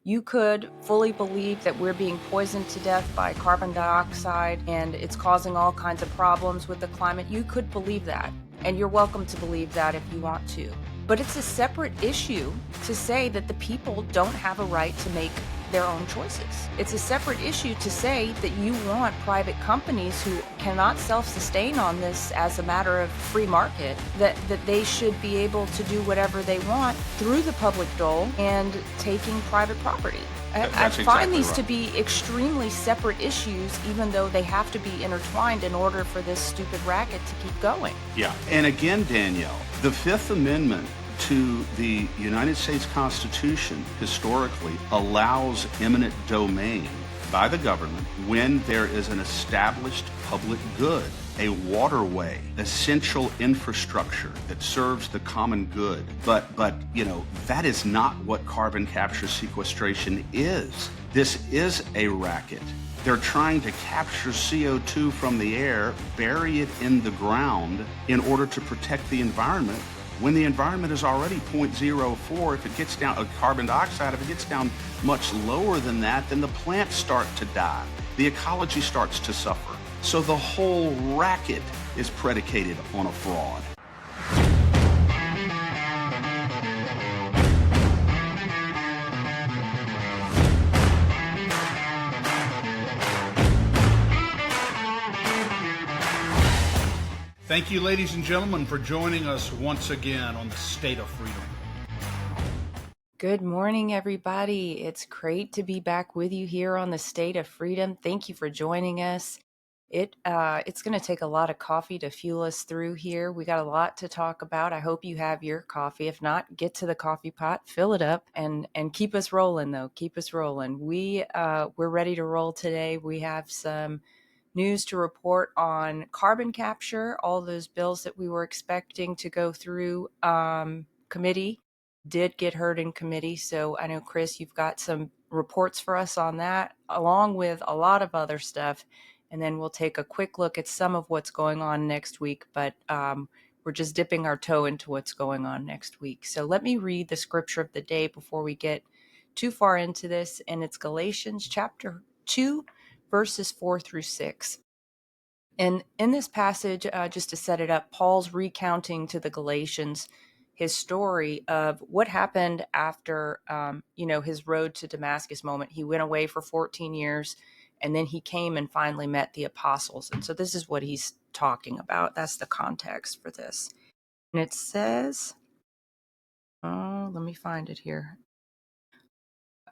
You could fully believe that we're being poisoned to death by carbon dioxide and it's causing all kinds of problems with the climate. You could believe that, and you're welcome to believe that if you want to. But it's a separate issue to say that the people don't have a right to make their own choices. It's a separate issue to say that you want private companies who cannot self-sustain on this as a matter of free market, that they should be able to do whatever they want through the public dole and taking private property. I find these to be extremely separate issues, even though they have to be intertwined in order for this stupid racket to keep going. Yeah. And again, Danielle, the Fifth Amendment to the United States Constitution historically allows eminent domain by the government when there is an established public good, a waterway, essential infrastructure that serves the common good. But that is not what carbon capture sequestration is. This is a racket. They're trying to capture CO2 from the air, bury it in the ground in order to protect the environment, when the environment is already 0.04. If it gets down, carbon dioxide, if it gets down much lower than that, then the plants start to die. The ecology starts to suffer. So the whole racket is predicated on a fraud. Thank you, ladies and gentlemen, for joining us once again on the State of Freedom. Good morning, everybody. It's great to be back with you here on the State of Freedom. Thank you for joining us. It's going to take a lot of coffee to fuel us through here. We got a lot to talk about. I hope you have your coffee. If not, get to the coffee pot, fill it up, and keep us rolling, though. Keep us rolling. We're ready to roll today. We have some news to report on carbon capture, all those bills that we were expecting to go through committee did get heard in committee. So I know, Chris, you've got some reports for us on that, along with a lot of other stuff. And then we'll take a quick look at some of what's going on next week. But we're just dipping our toe into what's going on next week. So let me read the scripture of the day before we get too far into this. And it's Galatians chapter 2, verses 4 through 6. And in this passage, just to set it up, Paul's recounting to the Galatians his story of what happened after, his road to Damascus moment. He went away for 14 years, and then he came and finally met the apostles. And so this is what he's talking about. That's the context for this. And it says, let me find it here.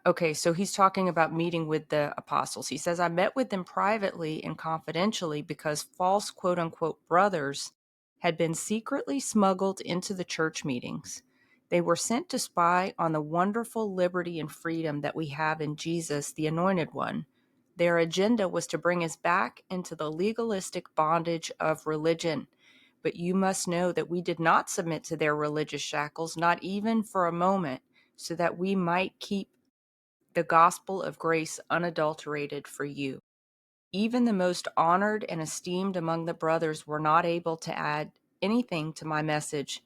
Okay, so he's talking about meeting with the apostles. He says, I met with them privately and confidentially because false quote-unquote brothers had been secretly smuggled into the church meetings. They were sent to spy on the wonderful liberty and freedom that we have in Jesus, the Anointed One. Their agenda was to bring us back into the legalistic bondage of religion. But you must know that we did not submit to their religious shackles, not even for a moment, so that we might keep the gospel of grace unadulterated for you. Even the most honored and esteemed among the brothers were not able to add anything to my message.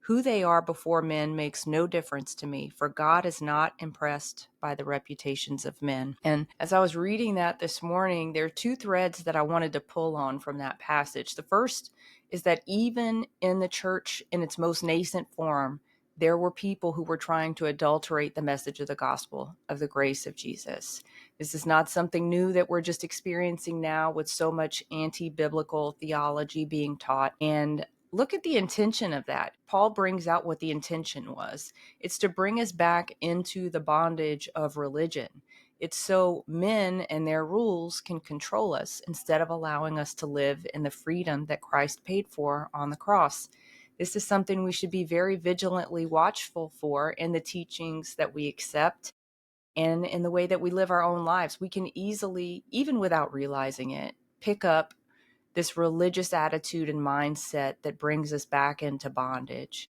Who they are before men makes no difference to me, for God is not impressed by the reputations of men. And as I was reading that this morning, there are two threads that I wanted to pull on from that passage. The first is that even in the church in its most nascent form, there were people who were trying to adulterate the message of the gospel of the grace of Jesus. This is not something new that we're just experiencing now with so much anti-biblical theology being taught. And look at the intention of that. Paul brings out what the intention was. It's to bring us back into the bondage of religion. It's so men and their rules can control us instead of allowing us to live in the freedom that Christ paid for on the cross. This is something we should be very vigilantly watchful for in the teachings that we accept and in the way that we live our own lives. We can easily, even without realizing it, pick up this religious attitude and mindset that brings us back into bondage.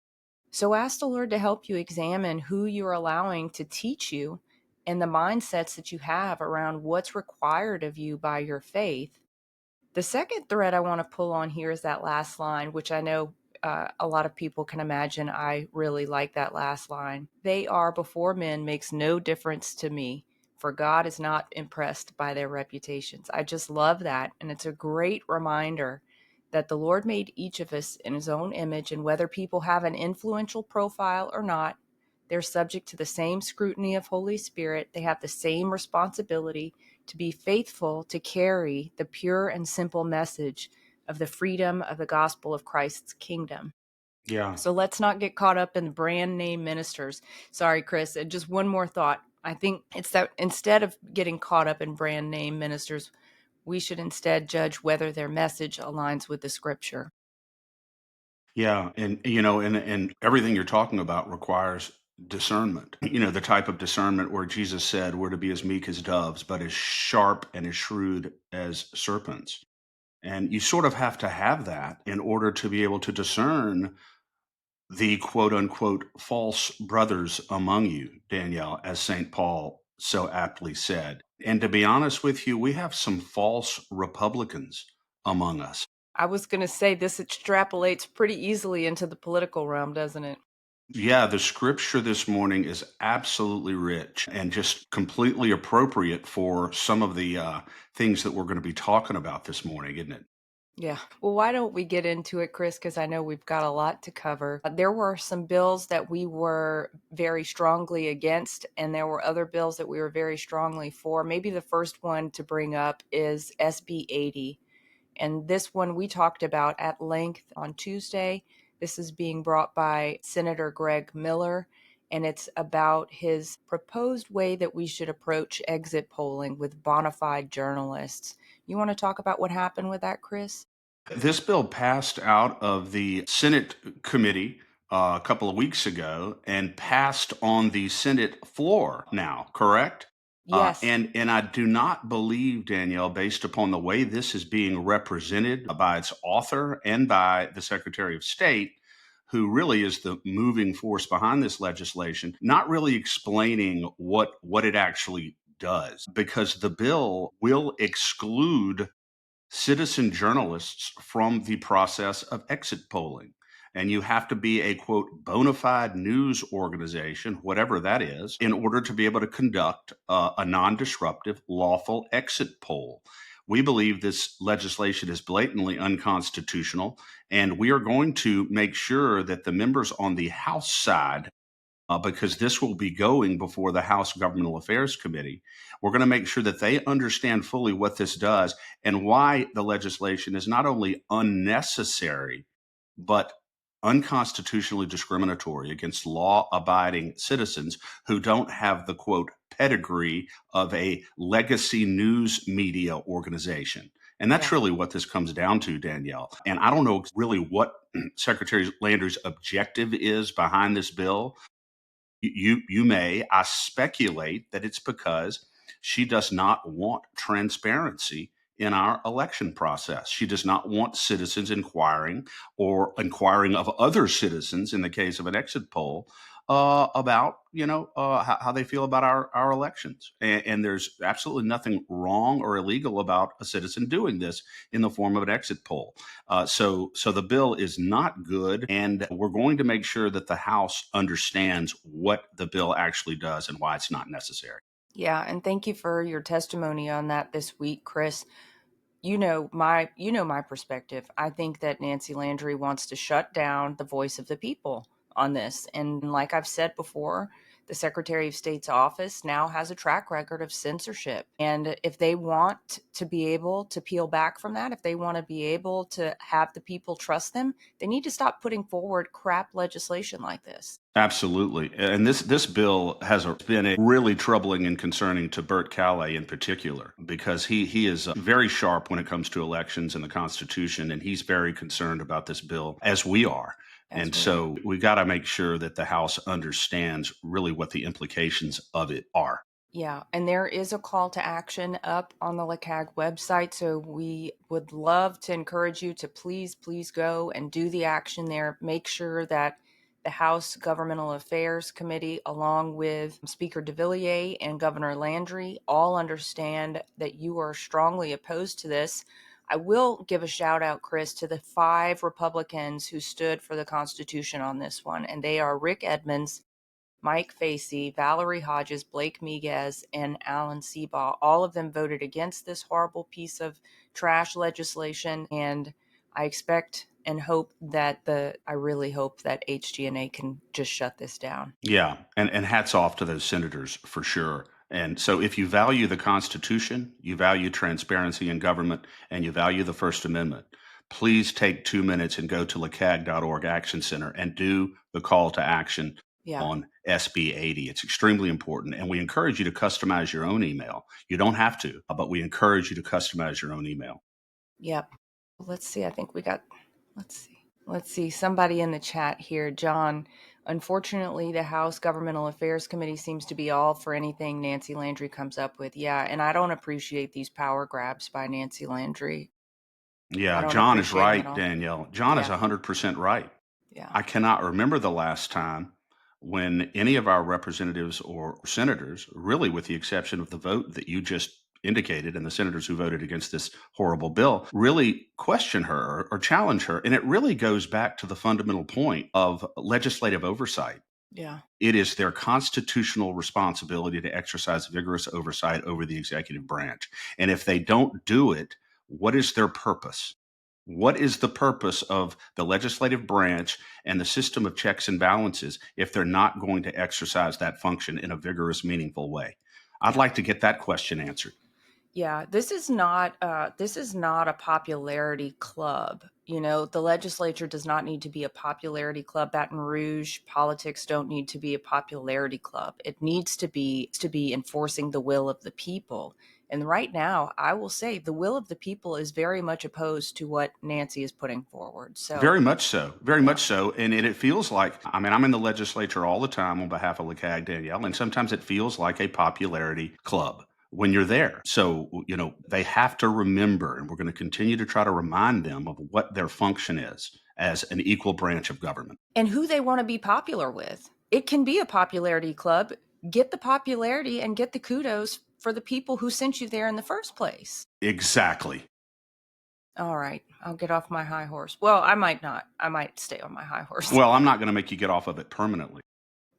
So ask the Lord to help you examine who you're allowing to teach you and the mindsets that you have around what's required of you by your faith. The second thread I want to pull on here is that last line, which I know a lot of people can imagine I really like that last line. They are before men makes no difference to me, for God is not impressed by their reputations. I just love that. And it's a great reminder that the Lord made each of us in his own image, and whether people have an influential profile or not, they're subject to the same scrutiny of Holy Spirit. They have the same responsibility to be faithful to carry the pure and simple message of the freedom of the gospel of Christ's kingdom. Yeah. So let's not get caught up in the brand name ministers. Sorry, Chris. Just one more thought. I think it's that instead of getting caught up in brand name ministers, we should instead judge whether their message aligns with the scripture. Yeah, and everything you're talking about requires discernment. The type of discernment where Jesus said we're to be as meek as doves, but as sharp and as shrewd as serpents. And you sort of have to have that in order to be able to discern the quote unquote false brothers among you, Danielle, as St. Paul so aptly said. And to be honest with you, we have some false Republicans among us. I was going to say this extrapolates pretty easily into the political realm, doesn't it? Yeah, the scripture this morning is absolutely rich and just completely appropriate for some of the things that we're going to be talking about this morning, isn't it? Yeah. Well, why don't we get into it, Chris? Because I know we've got a lot to cover. There were some bills that we were very strongly against, and there were other bills that we were very strongly for. Maybe the first one to bring up is SB 80. And this one we talked about at length on Tuesday. This is being brought by Senator Greg Miller, and it's about his proposed way that we should approach exit polling with bona fide journalists. You want to talk about what happened with that, Chris? This bill passed out of the Senate committee a couple of weeks ago and passed on the Senate floor now, correct? Yes. And I do not believe, Danielle, based upon the way this is being represented by its author and by the Secretary of State, who really is the moving force behind this legislation, not really explaining what it actually does, because the bill will exclude citizen journalists from the process of exit polling. And you have to be a quote bona fide news organization, whatever that is, in order to be able to conduct a non disruptive, lawful exit poll. We believe this legislation is blatantly unconstitutional, and we are going to make sure that the members on the House side, because this will be going before the House Governmental Affairs Committee. We're going to make sure that they understand fully what this does and why the legislation is not only unnecessary, but unconstitutionally discriminatory against law abiding citizens who don't have the quote pedigree of a legacy news media organization. And that's Yeah. really what this comes down to, Danielle. And I don't know really what Secretary Landry's objective is behind this bill. You may. I speculate that it's because she does not want transparency in our election process. She does not want citizens inquiring or inquiring of other citizens in the case of an exit poll about how they feel about our elections. And there's absolutely nothing wrong or illegal about a citizen doing this in the form of an exit poll. So the bill is not good, and we're going to make sure that the House understands what the bill actually does and why it's not necessary. Yeah, and thank you for your testimony on that this week, Chris. You know my perspective. I think that Nancy Landry wants to shut down the voice of the people on this. And like I've said before, the Secretary of State's office now has a track record of censorship. And if they want to be able to peel back from that, if they want to be able to have the people trust them, they need to stop putting forward crap legislation like this. Absolutely. And this bill has been a really troubling and concerning to Bert Calley in particular, because he is very sharp when it comes to elections and the Constitution, and he's very concerned about this bill, as we are. As And we are. so we got to make sure that the House understands really what the implications of it are. Yeah, and there is a call to action up on the LACAG website. So we would love to encourage you to please go and do the action there. Make sure that the House Governmental Affairs Committee, along with Speaker DeVilliers and Governor Landry, all understand that you are strongly opposed to this. I will give a shout out, Chris, to the 5 Republicans who stood for the Constitution on this one. And they are Rick Edmonds, Mike Facey, Valerie Hodges, Blake Miguez, and Alan Seabaugh. All of them voted against this horrible piece of trash legislation. And I expect and hope that I really hope that HG&A can just shut this down. Yeah, and hats off to those senators for sure. And so if you value the Constitution, you value transparency in government, and you value the First Amendment, please take 2 minutes and go to lacag.org Action Center and do the call to action Yeah. on SB 80. It's extremely important. And we encourage you to customize your own email. You don't have to, but we encourage you to customize your own email. Yep. Let's see. I think we got, let's see. Somebody in the chat here, John. Unfortunately, the House Governmental Affairs Committee seems to be all for anything Nancy Landry comes up with. Yeah, and I don't appreciate these power grabs by Nancy Landry. I Yeah, don't John is appreciate them at right, all. Danielle. John is Yeah. 100% right. Yeah. I cannot remember the last time when any of our representatives or senators, really with the exception of the vote that you just indicated and the senators who voted against this horrible bill, really question her or challenge her. And it really goes back to the fundamental point of legislative oversight. Yeah. It is their constitutional responsibility to exercise vigorous oversight over the executive branch. And if they don't do it, what is their purpose? What is the purpose of the legislative branch and the system of checks and balances if they're not going to exercise that function in a vigorous, meaningful way? I'd Yeah. like to get that question answered. Yeah, this is not a popularity club. You know, the legislature does not need to be a popularity club. Baton Rouge politics don't need to be a popularity club. It needs to be enforcing the will of the people. And right now, I will say the will of the people is very much opposed to what Nancy is putting forward. So, Very much so. Very yeah. much so. And it feels like, I mean, I'm in the legislature all the time on behalf of LeCag Danielle, and sometimes it feels like a popularity club when you're there. So, they have to remember, and we're going to continue to try to remind them of what their function is as an equal branch of government. And who they want to be popular with. It can be a popularity club. Get the popularity and get the kudos for the people who sent you there in the first place. Exactly. All right, I'll get off my high horse. Well, I might not. I might stay on my high horse. Well, I'm not going to make you get off of it permanently.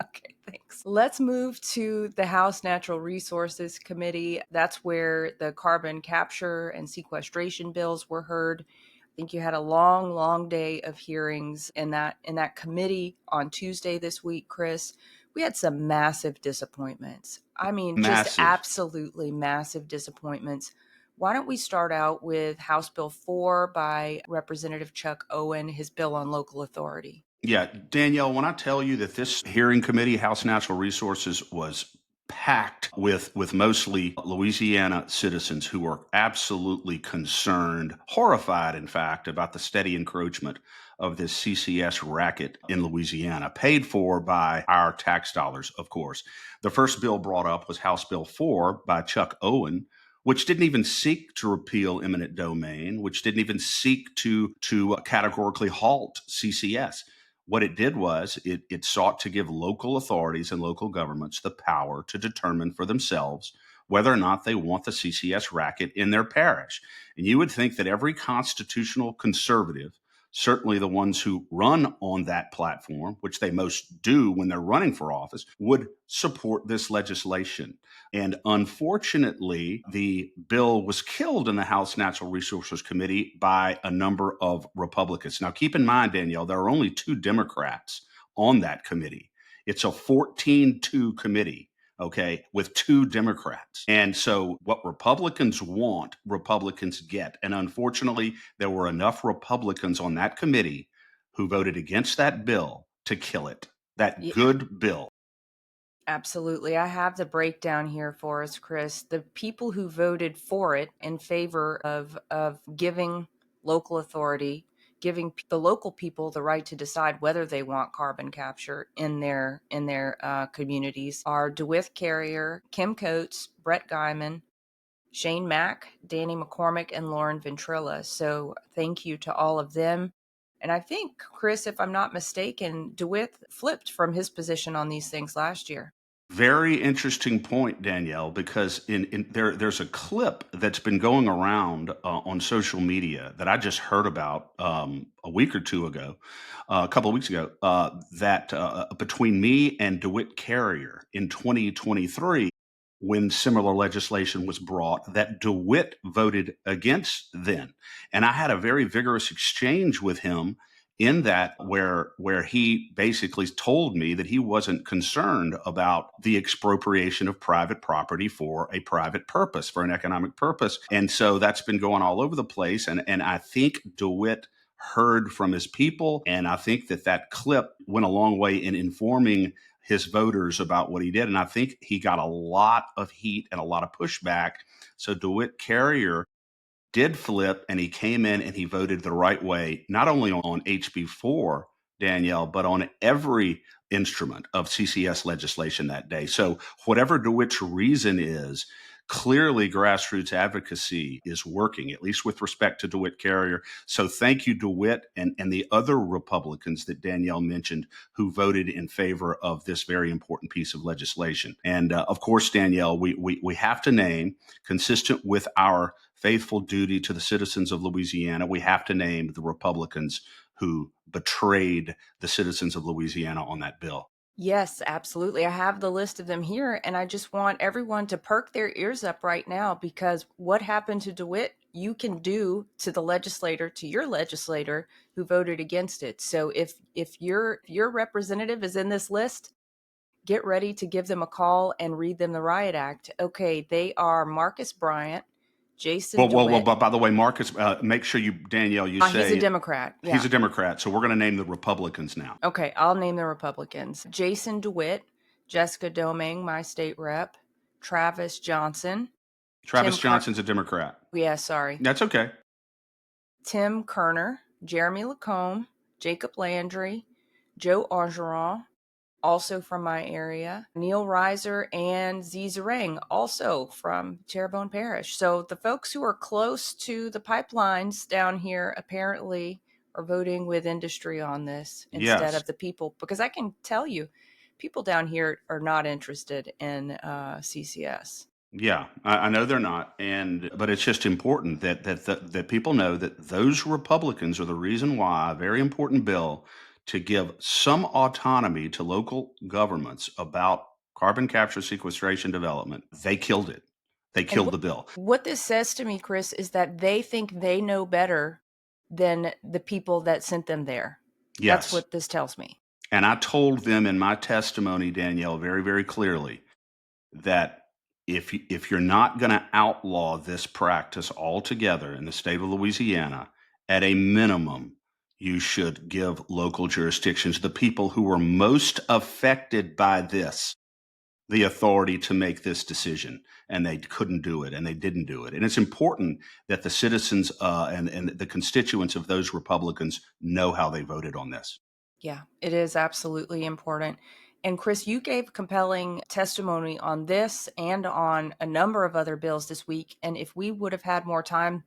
Okay, thanks. Let's move to the House Natural Resources Committee. That's where the carbon capture and sequestration bills were heard. I think you had a long, long day of hearings in that committee on Tuesday this week, Chris. We had some massive disappointments. I mean, just Massive. absolutely massive disappointments. Why don't we start out with House Bill 4 by Representative Chuck Owen, his bill on local authority? Yeah, Danielle, when I tell you that this hearing committee, House Natural Resources, was packed with mostly Louisiana citizens who were absolutely concerned, horrified, in fact, about the steady encroachment of this CCS racket in Louisiana, paid for by our tax dollars, of course. The first bill brought up was House Bill 4 by Chuck Owen, which didn't even seek to repeal eminent domain, which didn't even seek to categorically halt CCS. What it did was it sought to give local authorities and local governments the power to determine for themselves whether or not they want the CCS racket in their parish. And you would think that every constitutional conservative, certainly the ones who run on that platform, which they most do when they're running for office, would support this legislation. And unfortunately, the bill was killed in the House Natural Resources Committee by a number of Republicans. Now, keep in mind, Danielle, there are only 2 Democrats on that committee. It's a 14-2 committee, okay, with 2 Democrats. And so what Republicans want, Republicans get. And unfortunately, there were enough Republicans on that committee who voted against that bill to kill it, that good bill. Absolutely. I have the breakdown here for us, Chris. The people who voted for it in favor of giving local authority, giving the local people the right to decide whether they want carbon capture in their communities are DeWitt Carrier, Kim Coates, Brett Guyman, Shane Mack, Danny McCormick, and Lauren Ventrilla. So thank you to all of them. And I think, Chris, if I'm not mistaken, DeWitt flipped from his position on these things last year. Very interesting point, Danielle, because there's a clip that's been going around on social media that I just heard about a week or two ago, a couple of weeks ago, that between me and DeWitt Carrier in 2023, when similar legislation was brought, that DeWitt voted against then. And I had a very vigorous exchange with him in that where he basically told me that he wasn't concerned about the expropriation of private property for a private purpose, for an economic purpose. And so that's been going all over the place. And I think DeWitt heard from his people. And I think that clip went a long way in informing his voters about what he did. And I think he got a lot of heat and a lot of pushback. So DeWitt Carrier did flip, and he came in and he voted the right way, not only on HB4, Danielle, but on every instrument of CCS legislation that day. So whatever DeWitt's reason is, clearly grassroots advocacy is working, at least with respect to DeWitt Carrier. So thank you, DeWitt, and the other Republicans that Danielle mentioned who voted in favor of this very important piece of legislation. And of course, Danielle, we have to name, consistent with our faithful duty to the citizens of Louisiana, we have to name the Republicans who betrayed the citizens of Louisiana on that bill. Yes, absolutely. I have the list of them here, and I just want everyone to perk their ears up right now, because what happened to DeWitt, you can do to the legislator, to your legislator who voted against it. So if your representative is in this list, get ready to give them a call and read them the riot act. Okay, they are Marcus Bryant, Jason Well, DeWitt. but by the way, Marcus, make sure you, Danielle, you He's a say Democrat. he's Yeah. a Democrat. So we're going to name the Republicans now. Okay, I'll name the Republicans. Jason DeWitt, Jessica Domingue, my state rep, Travis Johnson, Travis Johnson's a Democrat. yeah, sorry. That's okay. Tim Kerner, Jeremy Lacombe, Jacob Landry, Joe Orgeron, also from my area, Neil Reiser, and Z Zarang, also from Terrebonne Parish. So the folks who are close to the pipelines down here apparently are voting with industry on this instead Yes. of the people, because I can tell you, people down here are not interested in CCS. Yeah, I know they're not, but it's just important that people know that those Republicans are the reason why a very important bill to give some autonomy to local governments about carbon capture, sequestration, development. They killed it. They And killed the bill. what this says to me, Chris, is that they think they know better than the people that sent them there. That's Yes, what this tells me. and I told them in my testimony, Danielle, very very clearly that if you're not going to outlaw this practice altogether in the state of Louisiana, at a minimum, you should give local jurisdictions, the people who are most affected by this, the authority to make this decision. And they couldn't do it, and they didn't do it. And it's important that the citizens and the constituents of those Republicans know how they voted on this. Yeah, it is absolutely important. And Chris, you gave compelling testimony on this and on a number of other bills this week. And if we would have had more time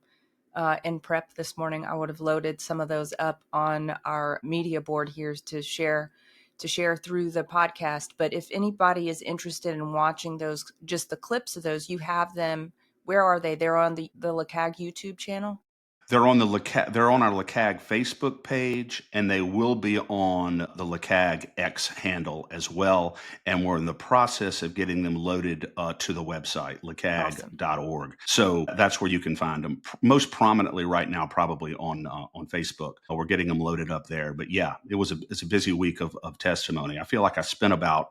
in prep this morning, I would have loaded some of those up on our media board here to share through the podcast. But if anybody is interested in watching those, just the clips of those, you have them. Where are they? They're on the LeCag YouTube channel. They're on they're on our LeCag Facebook page, and they will be on the LeCag X handle as well. And we're in the process of getting them loaded to the website, lecag.org. So that's where you can find them most prominently right now, probably on Facebook. We're getting them loaded up there. But yeah, it's a busy week of testimony. I feel like I spent about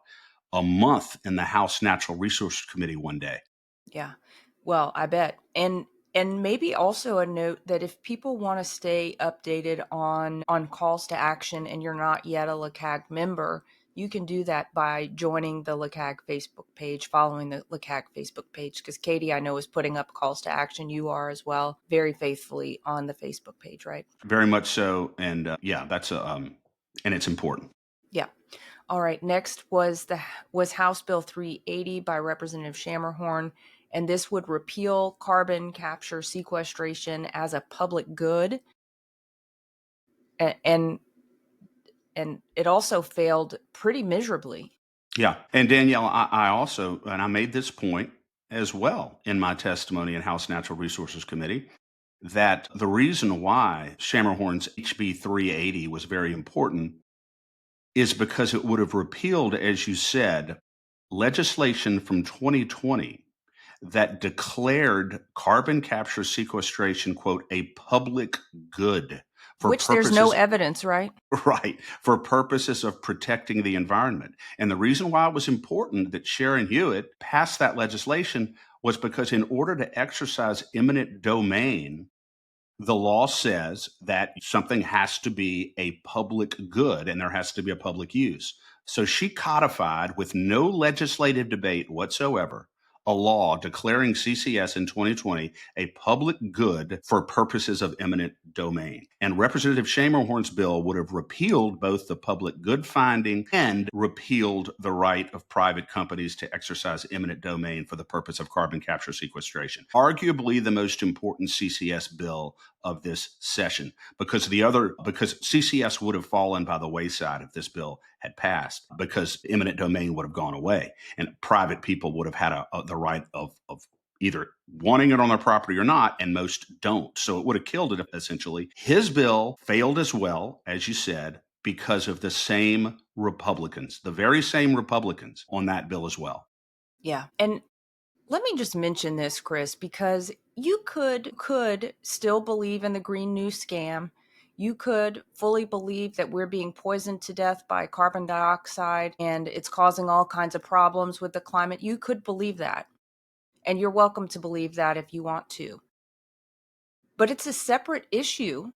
a month in the House Natural Resources Committee one day. Yeah. Well, I bet. And maybe also a note that if people want to stay updated on calls to action and you're not yet a LeCag member, you can do that by joining the LeCag Facebook page, following the LeCag Facebook page, because Katie, I know, is putting up calls to action. You are as well, very faithfully on the Facebook page, right? Very much so. And yeah, and it's important. Yeah. All right. Next was House Bill 380 by Representative Shammerhorn, and this would repeal carbon capture sequestration as a public good. And it also failed pretty miserably. Yeah. And Danielle, I also, and I made this point as well in my testimony in House Natural Resources Committee, that the reason why Shammerhorn's HB 380 was very important is because it would have repealed, as you said, legislation from 2020 that declared carbon capture sequestration, quote, a public good for Which there's no purposes evidence, right? right, for purposes of protecting the environment. And the reason why it was important that Sharon Hewitt passed that legislation was because in order to exercise eminent domain, the law says that something has to be a public good and there has to be a public use. So she codified with no legislative debate whatsoever a law declaring CCS in 2020 a public good for purposes of eminent domain. And Representative Schamerhorn's bill would have repealed both the public good finding and repealed the right of private companies to exercise eminent domain for the purpose of carbon capture sequestration. Arguably the most important CCS bill of this session, because CCS would have fallen by the wayside if this bill had passed, because eminent domain would have gone away and private people would have had the right of either wanting it on their property or not, and most don't. So it would have killed it essentially. His bill failed as well, as you said, because of the same Republicans, the very same Republicans on that bill as well. Yeah. And let me just mention this, Chris, because you could still believe in the Green New Scam. You could fully believe that we're being poisoned to death by carbon dioxide and it's causing all kinds of problems with the climate. You could believe that. And you're welcome to believe that if you want to. But it's a separate issue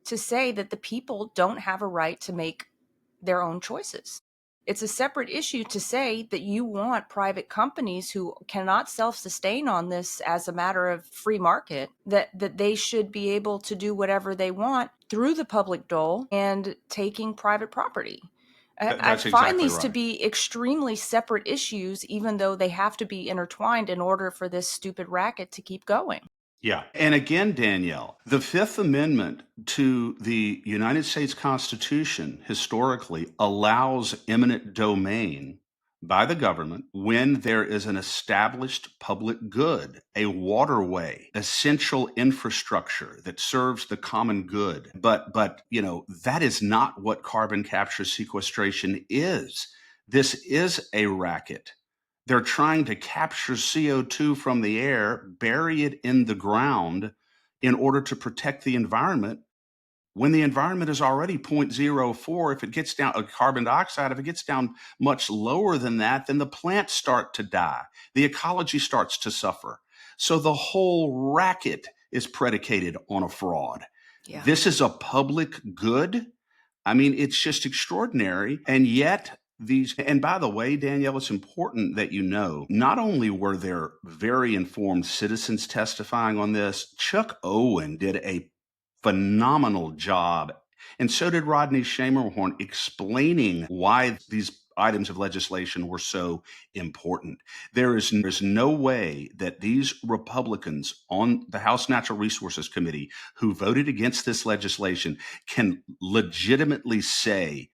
to say that the people don't have a right to make their own choices. It's a separate issue to say that you want private companies who cannot self-sustain on this as a matter of free market, that they should be able to do whatever they want through the public dole and taking private property. I That's find exactly these to right. be extremely separate issues, even though they have to be intertwined in order for this stupid racket to keep going. Yeah. And again, Danielle, the Fifth Amendment to the United States Constitution historically allows eminent domain by the government when there is an established public good, a waterway, essential infrastructure that serves the common good. But that is not what carbon capture sequestration is. This is a racket. They're trying to capture CO2 from the air, bury it in the ground in order to protect the environment when the environment is already zero point zero 0.04. If it gets down carbon dioxide, if it gets down much lower than that, then the plants start to die. The ecology starts to suffer. So the whole racket is predicated on a fraud. Yeah. This is a public good. I mean, it's just extraordinary. And yet, and by the way, Danielle, it's important that you know, not only were there very informed citizens testifying on this, Chuck Owen did a phenomenal job. And so did Rodney Schamerhorn explaining why these items of legislation were so important. There's no way that these Republicans on the House Natural Resources Committee who voted against this legislation can legitimately say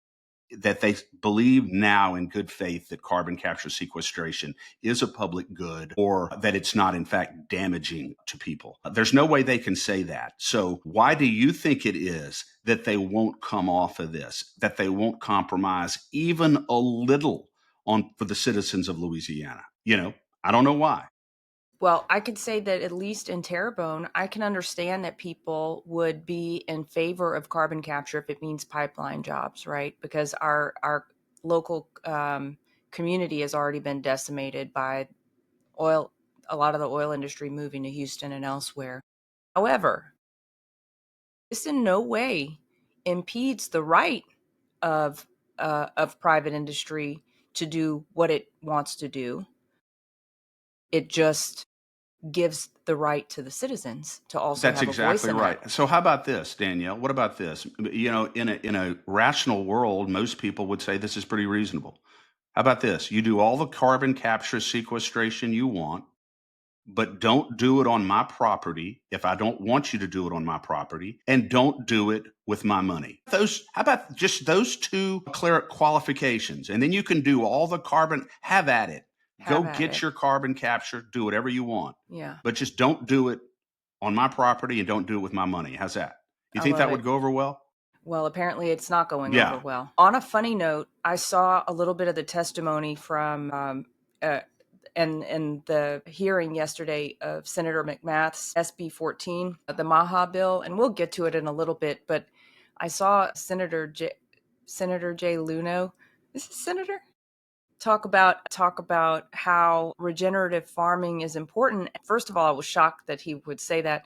that they believe now in good faith that carbon capture sequestration is a public good or that it's not in fact damaging to people. There's no way they can say that. So why do you think it is that they won't come off of this, that they won't compromise even a little on for the citizens of Louisiana? I don't know why. Well, I could say that at least in Terrebonne, I can understand that people would be in favor of carbon capture if it means pipeline jobs, right? Because our local community has already been decimated by oil, a lot of the oil industry moving to Houston and elsewhere. However, this in no way impedes the right of private industry to do what it wants to do. It just gives the right to the citizens to also That's have a voice exactly in that. right. So how about this, Danielle? What about this? In a rational world, most people would say this is pretty reasonable. How about this? You do all the carbon capture sequestration you want. but don't do it on my property if I don't want you to do it on my property, and don't do it with my money. How about just those two qualifications? And then you can do all the carbon, have at it. Go Have at get it. your carbon capture, do whatever you want. Yeah. But just don't do it on my property and don't do it with my money. How's that? You I think love that it. would go over well? Well, apparently it's not going over Yeah. well. On a funny note, I saw a little bit of the testimony from and the hearing yesterday of Senator McMath's SB 14, the Maha bill, and we'll get to it in a little bit. But I saw Senator Jay Luno. Is this Senator? Talk about how regenerative farming is important. First of all, I was shocked that he would say that.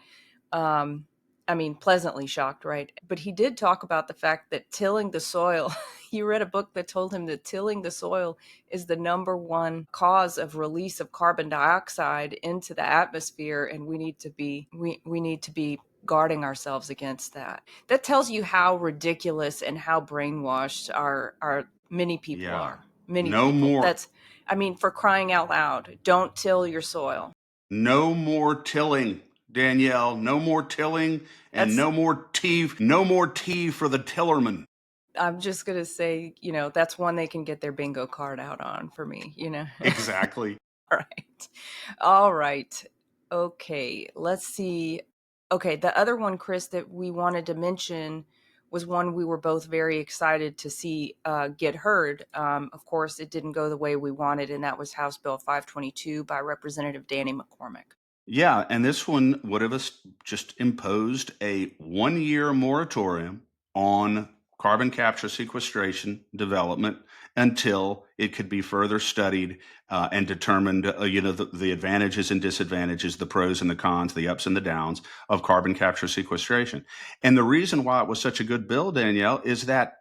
Um, I mean, pleasantly shocked, right? But he did talk about the fact that tilling the soil, you read a book that told him that tilling the soil is the number one cause of release of carbon dioxide into the atmosphere, and we need to be guarding ourselves against that. That tells you how ridiculous and how brainwashed our many people Yeah. are. Many No people. more. I mean, for crying out loud, don't till your soil. No more tilling, Danielle. No more tilling, and That's no more tea for the tillerman. I'm just going to say, that's one they can get their bingo card out on for me. Exactly. All right. All right. Okay. Let's see. Okay. The other one, Chris, that we wanted to mention was one we were both very excited to see get heard. Of course, it didn't go the way we wanted, and that was House Bill 522 by Representative Danny McCormick. Yeah, and this one would have just imposed a 1-year moratorium on carbon capture sequestration development until it could be further studied and determined, the advantages and disadvantages, the pros and the cons, the ups and the downs of carbon capture sequestration. And the reason why it was such a good bill, Danielle, is that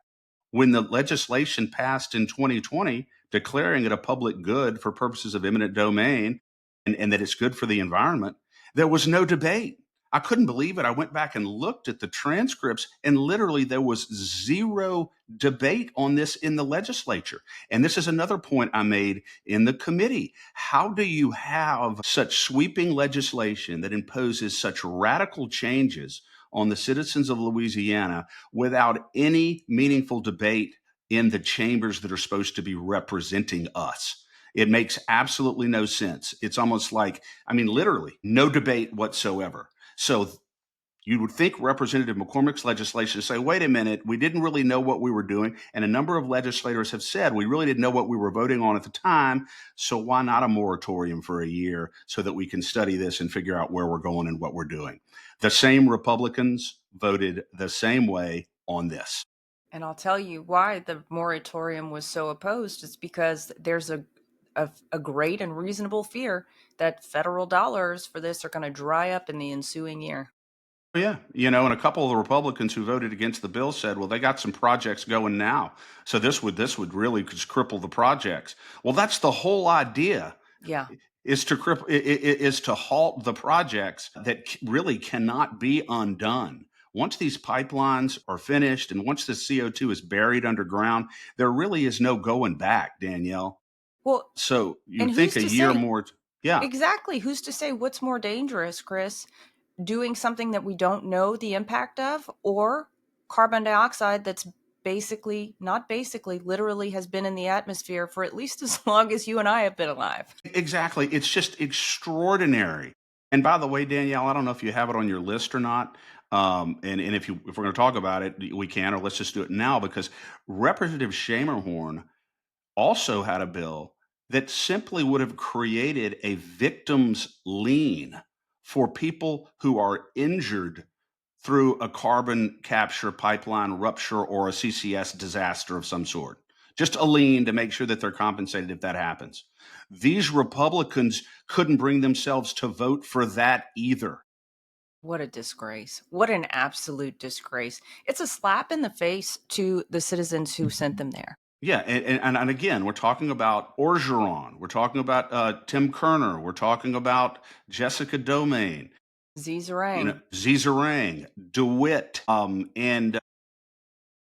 when the legislation passed in 2020, declaring it a public good for purposes of eminent domain and that it's good for the environment, there was no debate. I couldn't believe it. I went back and looked at the transcripts, and literally there was zero debate on this in the legislature. And this is another point I made in the committee. How do you have such sweeping legislation that imposes such radical changes on the citizens of Louisiana without any meaningful debate in the chambers that are supposed to be representing us? It makes absolutely no sense. It's almost like, literally, no debate whatsoever. So you would think Representative McCormick's legislation say, wait a minute, we didn't really know what we were doing. And a number of legislators have said we really didn't know what we were voting on at the time. So why not a moratorium for a year so that we can study this and figure out where we're going and what we're doing? The same Republicans voted the same way on this. And I'll tell you why the moratorium was so opposed. It's because there's a great and reasonable fear that federal dollars for this are going to dry up in the ensuing year. Yeah, and a couple of the Republicans who voted against the bill said, "Well, they got some projects going now, so this would really just cripple the projects." Well, that's the whole idea, Yeah. is to is to halt the projects that really cannot be undone. Once these pipelines are finished, and once the CO2 is buried underground, there really is no going back, Danielle. Well, So and you'd think who's a to year say more. Yeah. exactly who's to say what's more dangerous, Chris? Doing something that we don't know the impact of, or carbon dioxide that's literally has been in the atmosphere for at least as long as you and I have been alive. Exactly. It's just extraordinary. And by the way, Danielle, I don't know if you have it on your list or not. And if we're going to talk about it, we can, or let's just do it now, because Representative Schamerhorn also had a bill that simply would have created a victim's lien for people who are injured through a carbon capture pipeline rupture or a CCS disaster of some sort. Just a lien to make sure that they're compensated if that happens. These Republicans couldn't bring themselves to vote for that either. What a disgrace. What an absolute disgrace. It's a slap in the face to the citizens who sent them there. Yeah, and again, we're talking about Orgeron, we're talking about Tim Kerner, we're talking about Jessica Domain, Zizarang. Zizarang, DeWitt, and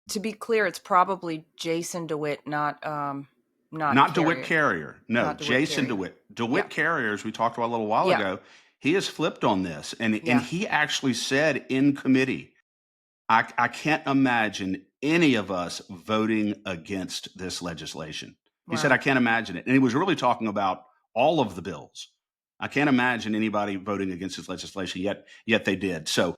To be clear, it's probably Jason DeWitt, not not Not DeWitt Carrier, Carrier. No, not DeWitt Jason Carrier. DeWitt. Yeah, DeWitt Carrier, as we talked about a little while yeah, ago, he has flipped on this. And yeah. he actually said in committee, I can't imagine any of us voting against this legislation. He said, Wow. I can't imagine it. And he was really talking about all of the bills. I can't imagine anybody voting against this legislation, yet they did. So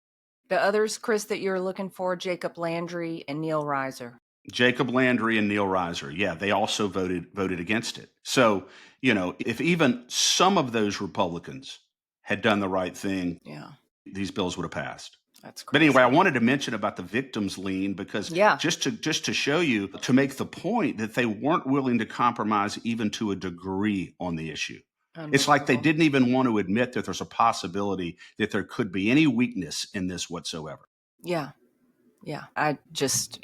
The others, Chris, that you're looking for, Jacob Landry and Neil Reiser. Jacob Landry and Neil Reiser, yeah, they also voted against it. So, if even some of those Republicans had done the right thing, Yeah, these bills would have passed. that's But anyway, I crazy. wanted to mention about the victims lien because Yeah, just to show you, to make the point that they weren't willing to compromise even to a degree on the issue. It's like they unbelievable. didn't even want to admit that there's a possibility that there could be any weakness in this whatsoever. Yeah, yeah. I just,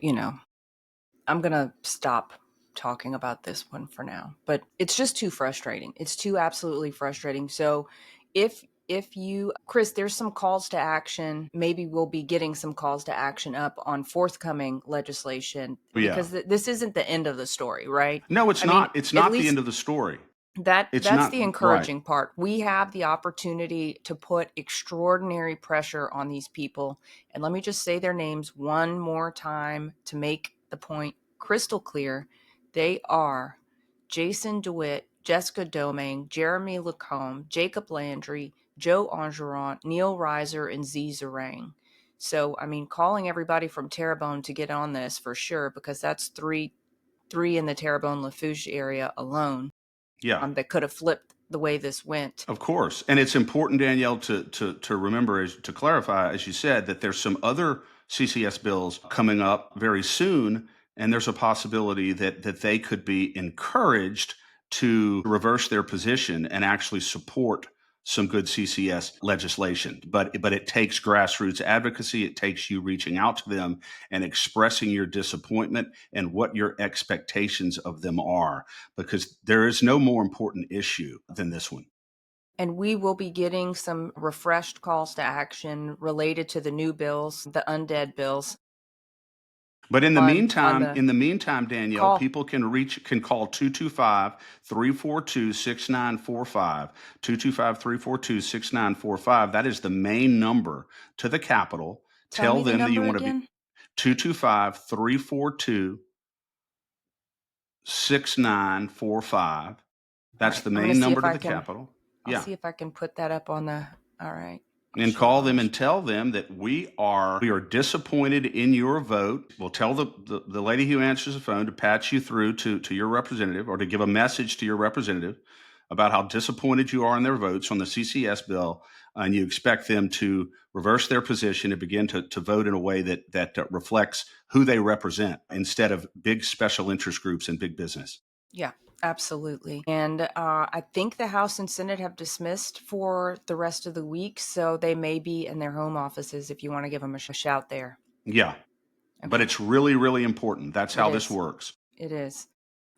I'm going to stop talking about this one for now, but it's just too frustrating. It's too absolutely frustrating. So if you, Chris, there's some calls to action. Maybe we'll be getting some calls to action up on forthcoming legislation Yeah. because this isn't the end of the story, right? No, it's I mean, not. It's at not the least end of the story. It's that's not the right. encouraging part. We have the opportunity to put extraordinary pressure on these people. And let me just say their names one more time to make the point crystal clear. They are Jason DeWitt, Jessica Domingue, Jeremy Lacombe, Jacob Landry, Joe Angeron, Neil Reiser, and Z Zarang. So, I mean, calling everybody from Terrebonne to get on this for sure, because that's three in the Terrebonne Lafourche area alone Yeah. that could have flipped the way this went. Of course, and it's important, Danielle, to remember, to clarify, as you said, that there's some other CCS bills coming up very soon, and there's a possibility that they could be encouraged to reverse their position and actually support some good CCS legislation. But it takes grassroots advocacy. It takes you reaching out to them and expressing your disappointment and what your expectations of them are, because there is no more important issue than this one. And we will be getting some refreshed calls to action related to the new bills, the undead bills But on the in the meantime, Danielle, call. people can call 225-342-6945, 225-342-6945. That is the main number to the Capitol. Tell Tell me the them that you number want to be again. 225-342-6945. All That's right. the I'm going to main see number if to I the can, Capitol. I'll Yeah. see if I can put that up on the, all right. And call them and tell them that we are disappointed in your vote. We'll tell the lady who answers the phone to patch you through to your representative, or to give a message to your representative about how disappointed you are in their votes on the CCS bill, and you expect them to reverse their position and begin to vote in a way that reflects who they represent, instead of big special interest groups and big business. Yeah, absolutely. And I think the House and Senate have dismissed for the rest of the week, so they may be in their home offices if you want to give them a shout there. Yeah, but Okay, it's really, really important. That's it how this is. works. It is.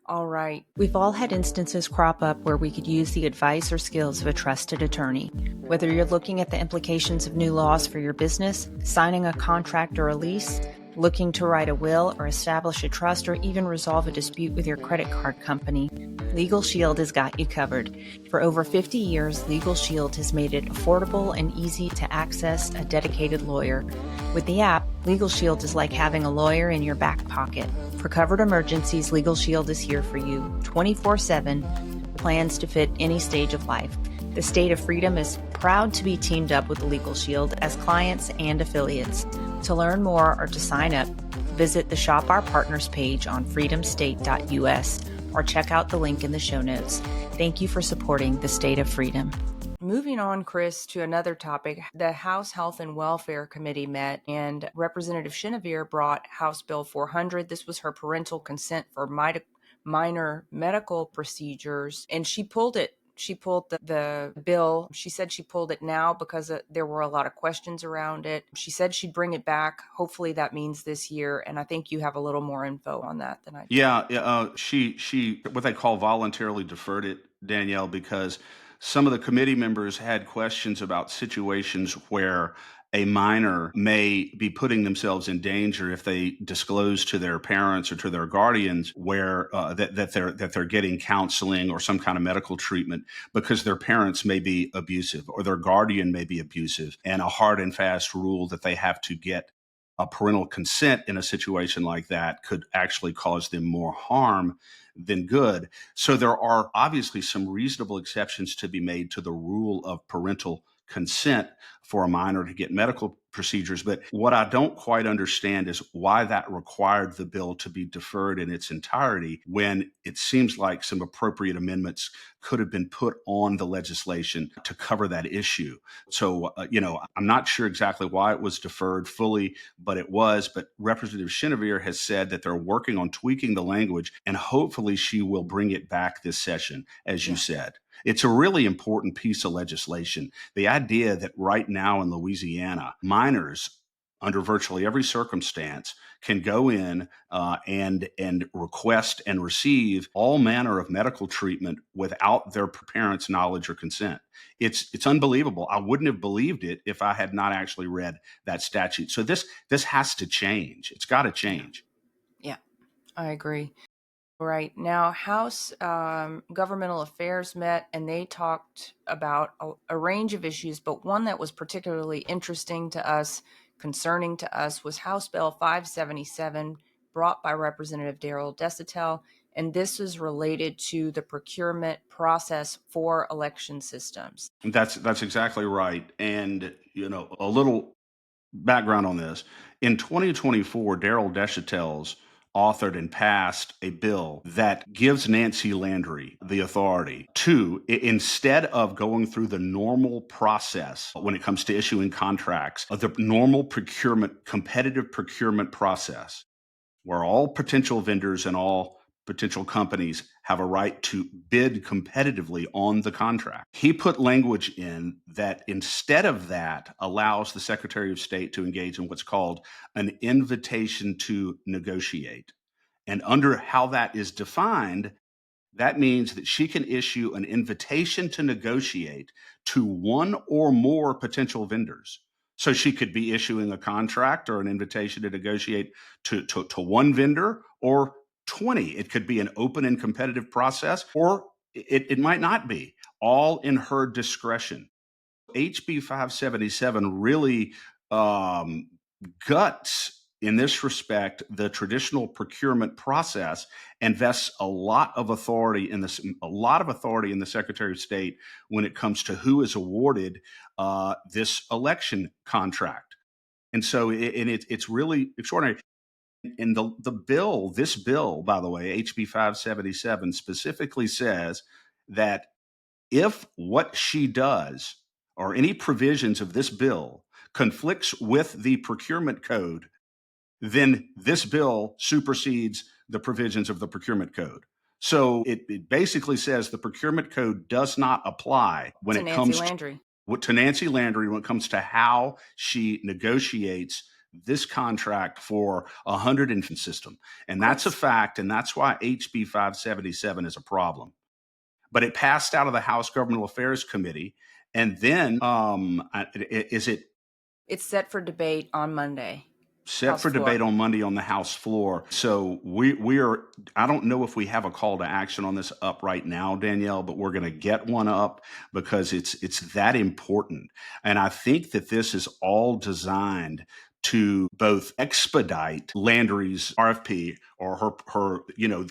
All right. We've all had instances crop up where we could use the advice or skills of a trusted attorney. Whether you're looking at the implications of new laws for your business, signing a contract or a lease, looking to write a will or establish a trust, or even resolve a dispute with your credit card company, Legal Shield has got you covered. For over 50 years, Legal Shield has made it affordable and easy to access a dedicated lawyer. With the app, Legal Shield is like having a lawyer in your back pocket. For covered emergencies, Legal Shield is here for you 24/7, plans to fit any stage of life. The State of Freedom is proud to be teamed up with Legal Shield as clients and affiliates. To learn more or to sign up, visit the Shop Our Partners page on freedomstate.us or check out the link in the show notes. Thank you for supporting the State of Freedom. Moving on, Chris, to another topic. The House Health and Welfare Committee met, and Representative Chenevert brought House Bill 400. This was her parental consent for minor medical procedures, and she pulled it. She pulled the bill. She said she pulled it now because there were a lot of questions around it. She said she'd bring it back. Hopefully that means this year, and I think you have a little more info on that than I do. Yeah, she what they call voluntarily deferred it, Danielle, because some of the committee members had questions about situations where a minor may be putting themselves in danger if they disclose to their parents or to their guardians where that they're getting counseling or some kind of medical treatment because their parents may be abusive or their guardian may be abusive, and a hard and fast rule that they have to get a parental consent in a situation like that could actually cause them more harm than good. So there are obviously some reasonable exceptions to be made to the rule of parental consent for a minor to get medical procedures. But what I don't quite understand is why that required the bill to be deferred in its entirety when it seems like some appropriate amendments could have been put on the legislation to cover that issue. So, I'm not sure exactly why it was deferred fully, but it was. But Representative Chenevert has said that they're working on tweaking the language, and hopefully she will bring it back this session, as you Yeah. said. It's a really important piece of legislation. The idea that right now in Louisiana, minors under virtually every circumstance can go in and request and receive all manner of medical treatment without their parents' knowledge or consent. It's unbelievable. I wouldn't have believed it if I had not actually read that statute. So this has to change. It's got to Yeah. change. Yeah, I agree. Right. Now, House Governmental Affairs met and they talked about a range of issues, but one that was particularly interesting to us, concerning to us, was House Bill 577 brought by Representative Darrell Desitel. And this is related to the procurement process for election systems. That's exactly right. And a little background on this. In 2024, Darrell Deschatels authored and passed a bill that gives Nancy Landry the authority to, instead of going through the normal process when it comes to issuing contracts, the normal competitive procurement process, where all potential vendors and all potential companies have a right to bid competitively on the contract. He put language in that instead of that allows the Secretary of State to engage in what's called an invitation to negotiate. And under how that is defined, that means that she can issue an invitation to negotiate to one or more potential vendors. So she could be issuing a contract or an invitation to negotiate to one vendor or 20. It could be an open and competitive process, or it might not be, all in her discretion. HB 577 really um, guts, in this respect, the traditional procurement process and vests a lot of authority in the Secretary of State when it comes to who is awarded this election contract. And so it's really extraordinary. And this bill, by the way, HB 577, specifically says that if what she does or any provisions of this bill conflicts with the procurement code, then this bill supersedes the provisions of the procurement code. So it basically says the procurement code does not apply when To it Nancy comes Landry. to Nancy Landry when it comes to how she negotiates this contract for a system. And that's a Chris, fact. And that's why HB 577 is a problem. But it passed out of the House Governmental Affairs Committee. And then is it it's set for debate on Monday. set House for debate floor. on Monday on the House floor? So we are, I don't know if we have a call to action on this up right now, Danielle, but we're going to get one up because it's that important. And I think that this is all designed to both expedite Landry's RFP or her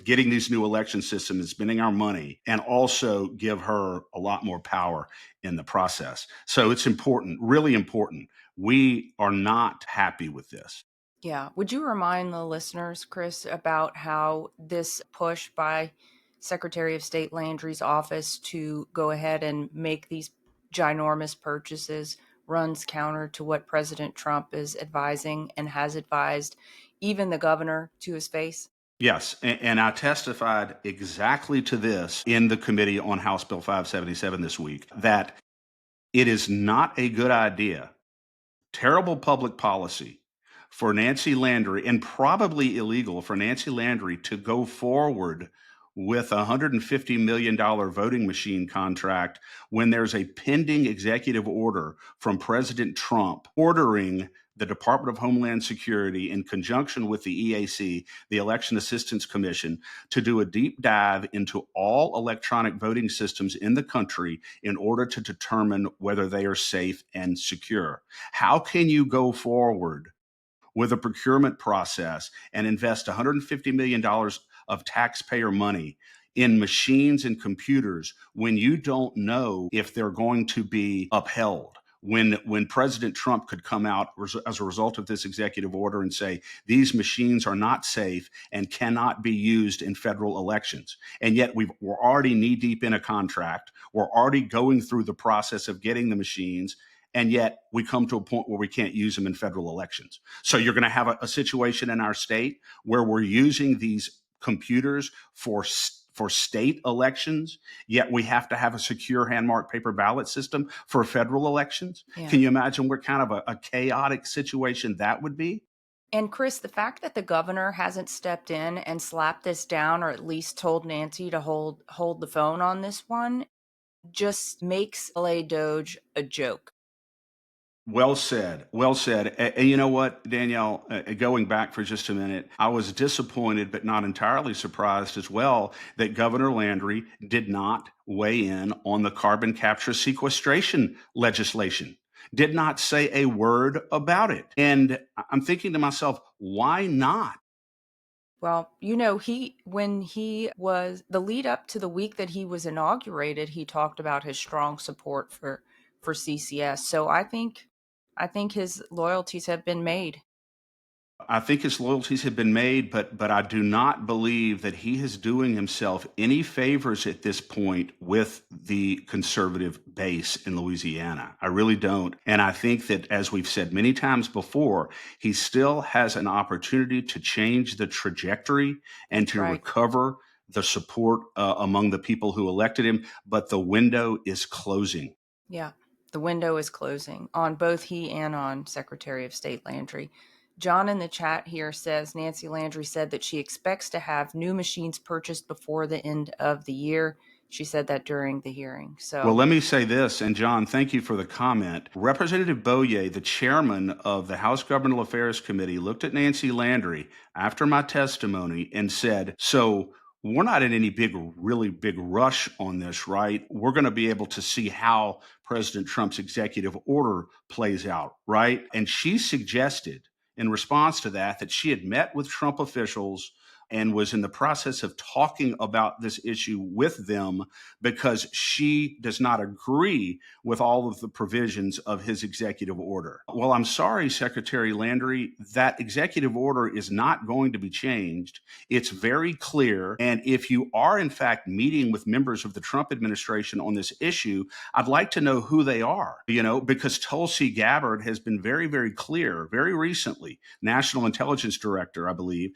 getting these new election systems and spending our money, and also give her a lot more power in the process. So it's important, really important. We are not happy with this. Yeah. Would you remind the listeners, Chris, about how this push by Secretary of State Landry's office to go ahead and make these ginormous purchases runs counter to what President Trump is advising and has advised even the governor to his face? Yes, and I testified exactly to this in the committee on House Bill 577 this week, that it is not a good idea, terrible public policy for Nancy Landry, and probably illegal for Nancy Landry to go forward with a $150 million voting machine contract when there's a pending executive order from President Trump ordering the Department of Homeland Security, in conjunction with the EAC, the Election Assistance Commission, to do a deep dive into all electronic voting systems in the country in order to determine whether they are safe and secure? How can you go forward with a procurement process and invest $150 million of taxpayer money in machines and computers when you don't know if they're going to be upheld? When President Trump could come out as a result of this executive order and say these machines are not safe and cannot be used in federal elections. And yet we're already knee deep in a contract. We're already going through the process of getting the machines. And yet we come to a point where we can't use them in federal elections. So you're going to have a situation in our state where we're using these computers for state elections, yet we have to have a secure hand-marked paper ballot system for federal elections. Yeah. Can you imagine what kind of a chaotic situation that would be? And Chris, the fact that the governor hasn't stepped in and slapped this down, or at least told Nancy to hold the phone on this one, just makes LA Doge a joke. Well said. Well said. And you know what, Danielle, going back for just a minute, I was disappointed, but not entirely surprised as well, that Governor Landry did not weigh in on the carbon capture sequestration legislation, did not say a word about it. And I'm thinking to myself, why not? Well, when he was the lead up to the week that he was inaugurated, he talked about his strong support for CCS. So I think his loyalties have been made. I think his loyalties have been made, but I do not believe that he is doing himself any favors at this point with the conservative base in Louisiana. I really don't. And I think that, as we've said many times before, he still has an opportunity to change the trajectory and to recover the support among the people who elected him. But the window is closing. Yeah, the window is closing on both he and on Secretary of State Landry. John in the chat here says Nancy Landry said that she expects to have new machines purchased before the end of the year. She said that during the hearing. So, well, let me say this, and John, thank you for the comment. Representative Boyer, the chairman of the House Governmental Affairs Committee, looked at Nancy Landry after my testimony and said, so we're not in any really big rush on this, right? We're going to be able to see how President Trump's executive order plays out, right? And she suggested, in response to that she had met with Trump officials and was in the process of talking about this issue with them because she does not agree with all of the provisions of his executive order. Well, I'm sorry, Secretary Landry, that executive order is not going to be changed. It's very clear. And if you are, in fact, meeting with members of the Trump administration on this issue, I'd like to know who they are, because Tulsi Gabbard has been very, very clear, very recently, National Intelligence Director, I believe,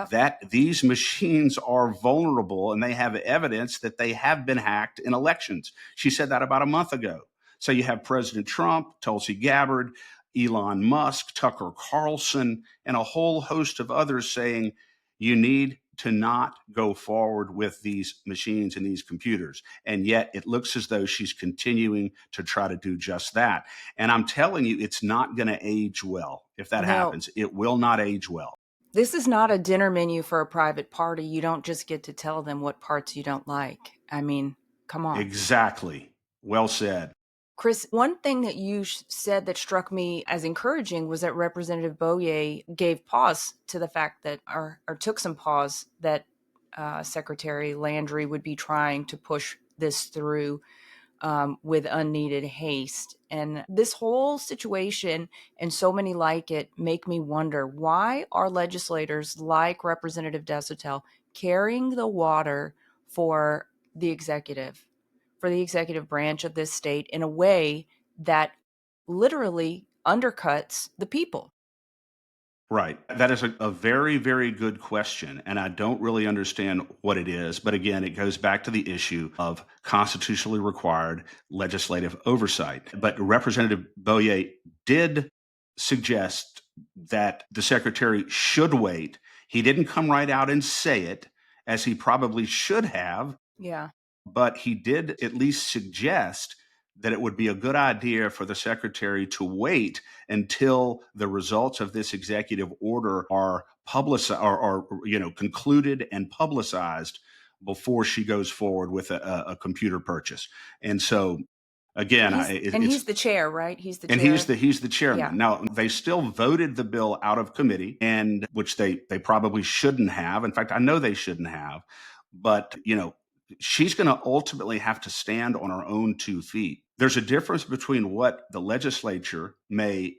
that these machines are vulnerable and they have evidence that they have been hacked in elections. She said that about a month ago. So you have President Trump, Tulsi Gabbard, Elon Musk, Tucker Carlson, and a whole host of others saying you need to not go forward with these machines and these computers. And yet it looks as though she's continuing to try to do just that. And I'm telling you, it's not going to age well. If that happens, it will not age well. This is not a dinner menu for a private party. You don't just get to tell them what parts you don't like. I mean, come on. Exactly. Well said. Chris, one thing that you said that struck me as encouraging was that Representative Boyer gave pause to the fact that, or took some pause that Secretary Landry would be trying to push this through with unneeded haste. And this whole situation and so many like it make me wonder, why are legislators like Representative Desautels carrying the water for the executive branch of this state in a way that literally undercuts the people? Right. That is a very, very good question. And I don't really understand what it is. But again, it goes back to the issue of constitutionally required legislative oversight. But Representative Boyer did suggest that the secretary should wait. He didn't come right out and say it. as he probably should have, Yeah. but he did at least suggest that it would be a good idea for the secretary to wait until the results of this executive order are publicized or concluded and publicized before she goes forward with a computer purchase. And so again, He's it's the chair, right? He's the and chair. he's the Yeah. chairman. Now, they still voted the bill out of committee, and which they probably shouldn't have. In fact, I know they shouldn't have. But, she's going to ultimately have to stand on her own 2 feet. There's a difference between what the legislature may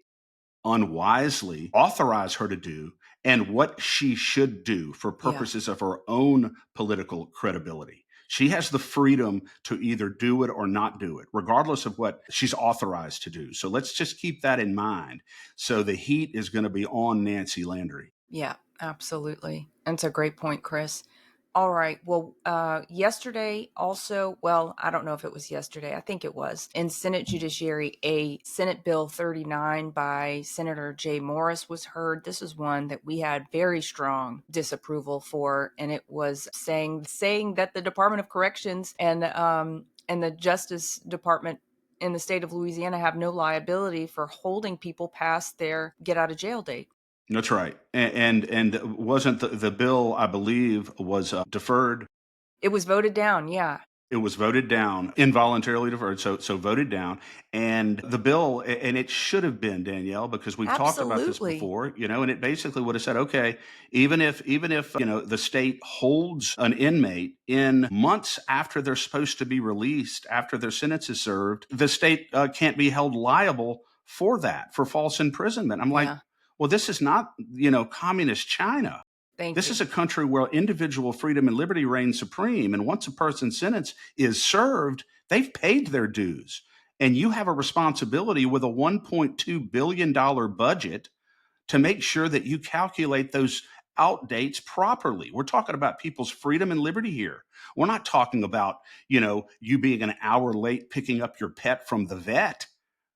unwisely authorize her to do and what she should do for Yeah. purposes of her own political credibility. She has the freedom to either do it or not do it, regardless of what she's authorized to do. So let's just keep that in mind. So the heat is going to be on Nancy Landry. Yeah, absolutely. That's a great point, Chris. All right. Well, yesterday also, well, I don't know if it was yesterday. I think it was in Senate Judiciary, a Senate Bill 39 by Senator Jay Morris was heard. This is one that we had very strong disapproval for, and it was saying that the Department of Corrections and the Justice Department in the state of Louisiana have no liability for holding people past their get out of jail date. That's right. And wasn't the bill, I believe, was deferred. It was voted down. Yeah. It was voted down, involuntarily deferred, so voted down. And the bill, and it should have been, Danielle, because we've talked about this Absolutely. before, and it basically would have said, okay, even if the state holds an inmate in months after they're supposed to be released, after their sentence is served, the state can't be held liable for that, for false imprisonment. I'm like, Yeah. well, this is not, communist China. Thank This you. is a country where individual freedom and liberty reign supreme. And once a person's sentence is served, they've paid their dues. And you have a responsibility with a $1.2 billion budget to make sure that you calculate those outdates properly. We're talking about people's freedom and liberty here. We're not talking about, you being an hour late picking up your pet from the vet.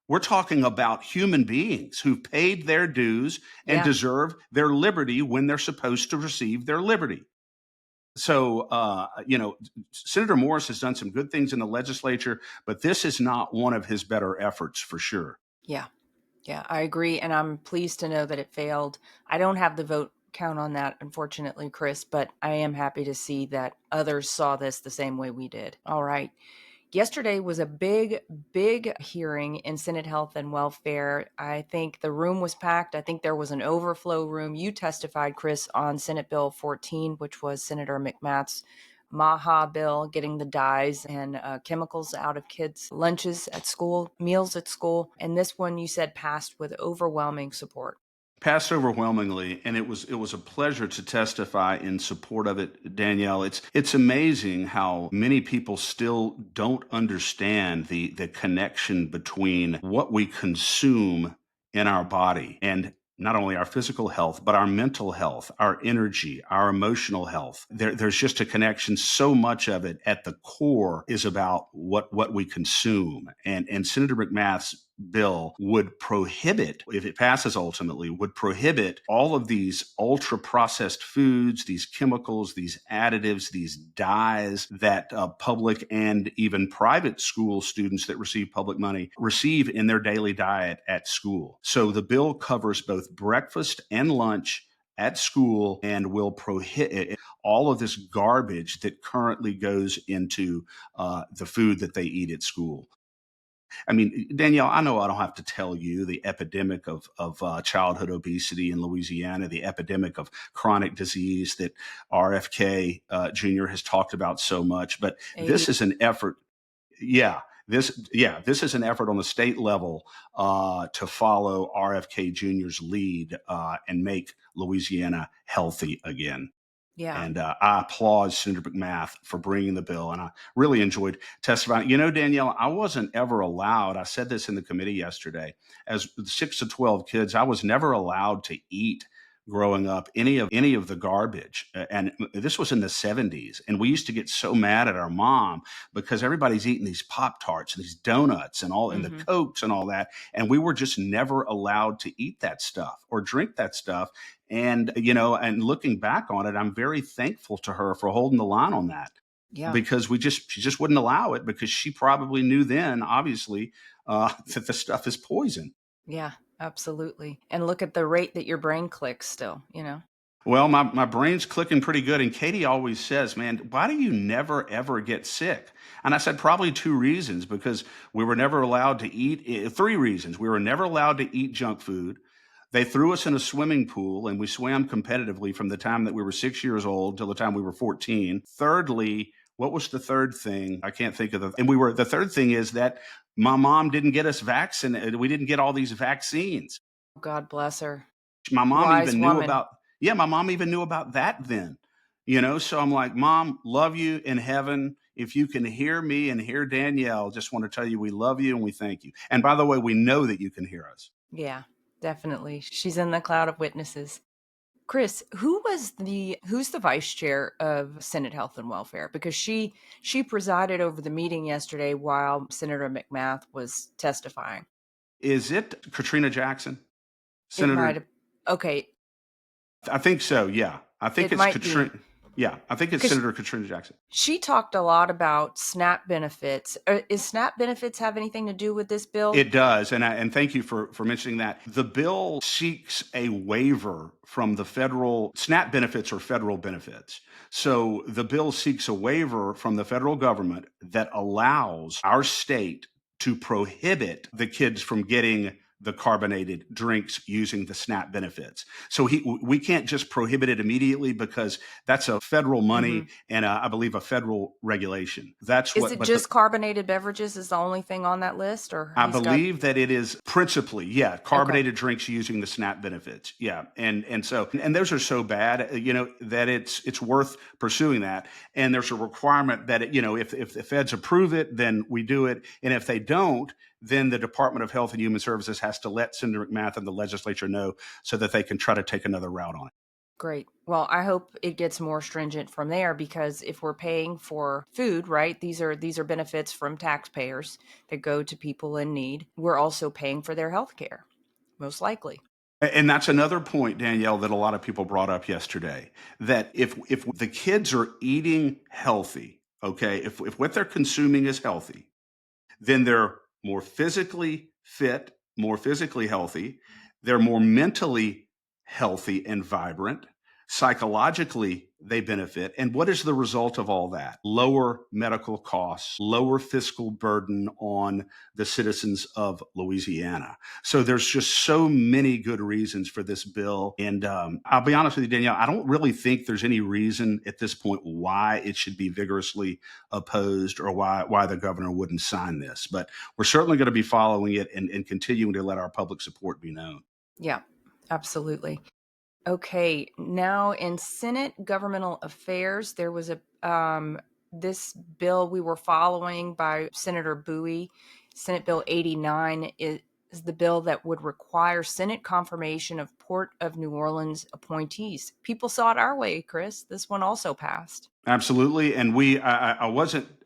We're talking about human beings who've paid their dues and Yeah. deserve their liberty when they're supposed to receive their liberty. So, Senator Morris has done some good things in the legislature, but this is not one of his better efforts for sure. Yeah. Yeah. I agree. And I'm pleased to know that it failed. I don't have the vote count on that, unfortunately, Chris, but I am happy to see that others saw this the same way we did. All right. Yesterday was a big hearing in Senate Health and Welfare. I think the room was packed. I think there was an overflow room. You testified, Chris, on Senate Bill 14, which was Senator McMath's Maha bill, getting the dyes and chemicals out of kids' lunches at school, meals at school. And this one you said passed with overwhelming support. Passed overwhelmingly, and it was a pleasure to testify in support of it, Danielle. It's amazing how many people still don't understand the connection between what we consume in our body and not only our physical health, but our mental health, our energy, our emotional health. There's just a connection. So much of it at the core is about what we consume. And Senator McMath's bill would prohibit, if it passes ultimately, would prohibit all of these ultra processed foods, these chemicals, these additives, these dyes that public and even private school students that receive public money receive in their daily diet at school. So the bill covers both breakfast and lunch at school and will prohibit all of this garbage that currently goes into the food that they eat at school. I mean, Danielle, I know I don't have to tell you the epidemic of childhood obesity in Louisiana, the epidemic of chronic disease that RFK Jr. has talked about so much. But this is an effort. Yeah, this is an effort on the state level to follow RFK Jr.'s lead and make Louisiana healthy again. Yeah. And I applaud Senator McMath for bringing the bill. And I really enjoyed testifying. Danielle, I wasn't ever allowed, I said this in the committee yesterday, as 6 to 12 kids, I was never allowed to eat growing up any of the garbage. And this was in the 70s. And we used to get so mad at our mom because everybody's eating these Pop-Tarts and these donuts and all and the Mm-hmm. Cokes and all that. And we were just never allowed to eat that stuff or drink that stuff. And, and looking back on it, I'm very thankful to her for holding the line on that Yeah. because she just wouldn't allow it because she probably knew then, obviously, that the stuff is poison. Yeah, absolutely. And look at the rate that your brain clicks still, Well, my brain's clicking pretty good. And Katie always says, man, why do you never, ever get sick? And I said, probably two reasons, because we were never allowed to eat, three reasons. We were never allowed to eat junk food. They threw us in a swimming pool and we swam competitively from the time that we were 6 years old till the time we were 14. Thirdly, what was the third thing? I can't think of the third thing is that my mom didn't get us vaccinated. We didn't get all these vaccines. God bless her. My mom Wise even knew woman. about that then, so I'm like, Mom, love you in heaven. If you can hear me and hear Danielle, just want to tell you we love you and we thank you. And by the way, we know that you can hear us. Yeah, definitely. She's in the cloud of witnesses. Chris, who's the vice chair of Senate Health and Welfare? Because she presided over the meeting yesterday while Senator McMath was testifying. Is it Katrina Jackson? It might Senator? have. Okay. I think so. Yeah. I think It it's might Katrina. be. Yeah. I think it's 'Cause Senator Katrina Jackson. she talked a lot about SNAP benefits. Is SNAP benefits have anything to do with this bill? It does. And thank you for mentioning that. The bill seeks a waiver from the federal SNAP benefits or federal benefits. So the bill seeks a waiver from the federal government that allows our state to prohibit the kids from getting the carbonated drinks using the SNAP benefits. So we can't just prohibit it immediately because that's a federal money and I believe a federal regulation. That's Is what. it just carbonated beverages is the only thing on that list, or I believe that it is principally, carbonated drinks using the SNAP benefits. Yeah. And those are so bad, that it's worth pursuing that. And there's a requirement that, if the feds approve it, then we do it. And if they don't, then the Department of Health and Human Services has to let Senator McMath and the legislature know so that they can try to take another route on it. Great. Well, I hope it gets more stringent from there, because if we're paying for food, right, these are benefits from taxpayers that go to people in need. We're also paying for their health care, most likely. And that's another point, Danielle, that a lot of people brought up yesterday, that if the kids are eating healthy, okay, if what they're consuming is healthy, then they're more physically fit, more physically healthy. They're more mentally healthy and vibrant. Psychologically, they benefit. And what is the result of all that? Lower medical costs, lower fiscal burden on the citizens of Louisiana. So there's just so many good reasons for this bill. And I'll be honest with you, Danielle, I don't really think there's any reason at this point why it should be vigorously opposed or why the governor wouldn't sign this. But we're certainly going to be following it and continuing to let our public support be known. Yeah, absolutely. Okay, now in Senate Governmental Affairs, there was this bill we were following by Senator Bowie. Senate Bill 89 is the bill that would require Senate confirmation of Port of New Orleans appointees. People saw it our way, Chris. This one also passed. Absolutely. And I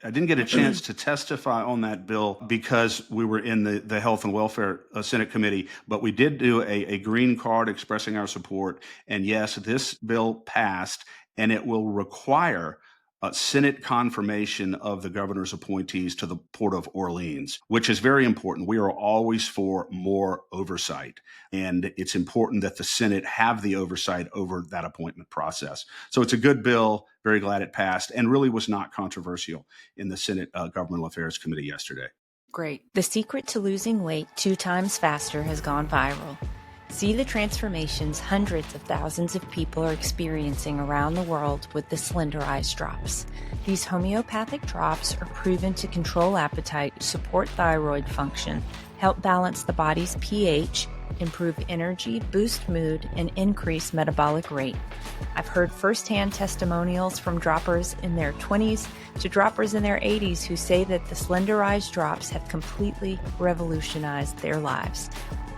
didn't get a chance to testify on that bill because we were in the Health and Welfare Senate Committee, but we did do a green card expressing our support. And yes, this bill passed, and it will require Senate confirmation of the governor's appointees to the Port of Orleans, which is very important. We are always for more oversight, and it's important that the Senate have the oversight over that appointment process. So it's a good bill. Very glad it passed, and really was not controversial in the Senate Governmental Affairs Committee yesterday. Great. The secret to losing weight 2 times faster has gone viral. See the transformations hundreds of thousands of people are experiencing around the world with the Slender Eyes drops. These homeopathic drops are proven to control appetite, support thyroid function, help balance the body's pH, improve energy, boost mood, and increase metabolic rate. I've heard firsthand testimonials from droppers in their 20s to droppers in their 80s who say that the Slender Eyes drops have completely revolutionized their lives.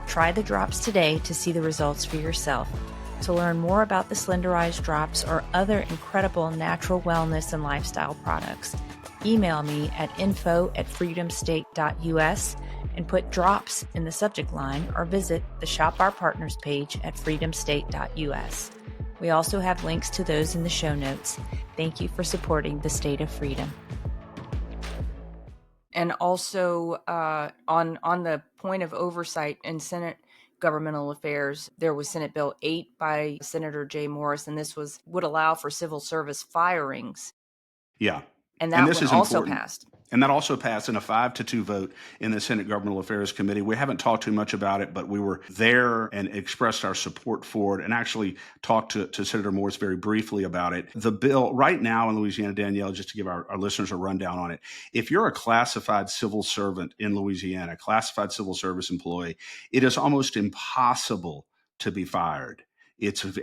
Try the drops today to see the results for yourself. To learn more about the Slenderized Drops or other incredible natural wellness and lifestyle products, email me at info@freedomstate.us and put drops in the subject line, or visit the Shop Our Partners page at freedomstate.us. We also have links to those in the show notes. Thank you for supporting the State of Freedom. And also on the point of oversight in Senate Governmental Affairs, there was Senate Bill 8 by Senator Jay Morris, and this would allow for civil service firings. Yeah. And that this one is also important. passed. And that also passed in a 5-2 vote in the Senate Governmental Affairs Committee. We haven't talked too much about it, but we were there and expressed our support for it, and actually talked to Senator Morris very briefly about it. The bill right now in Louisiana, Danielle, just to give our listeners a rundown on it, if you're a classified civil servant in Louisiana, classified civil service employee, it is almost impossible to be fired.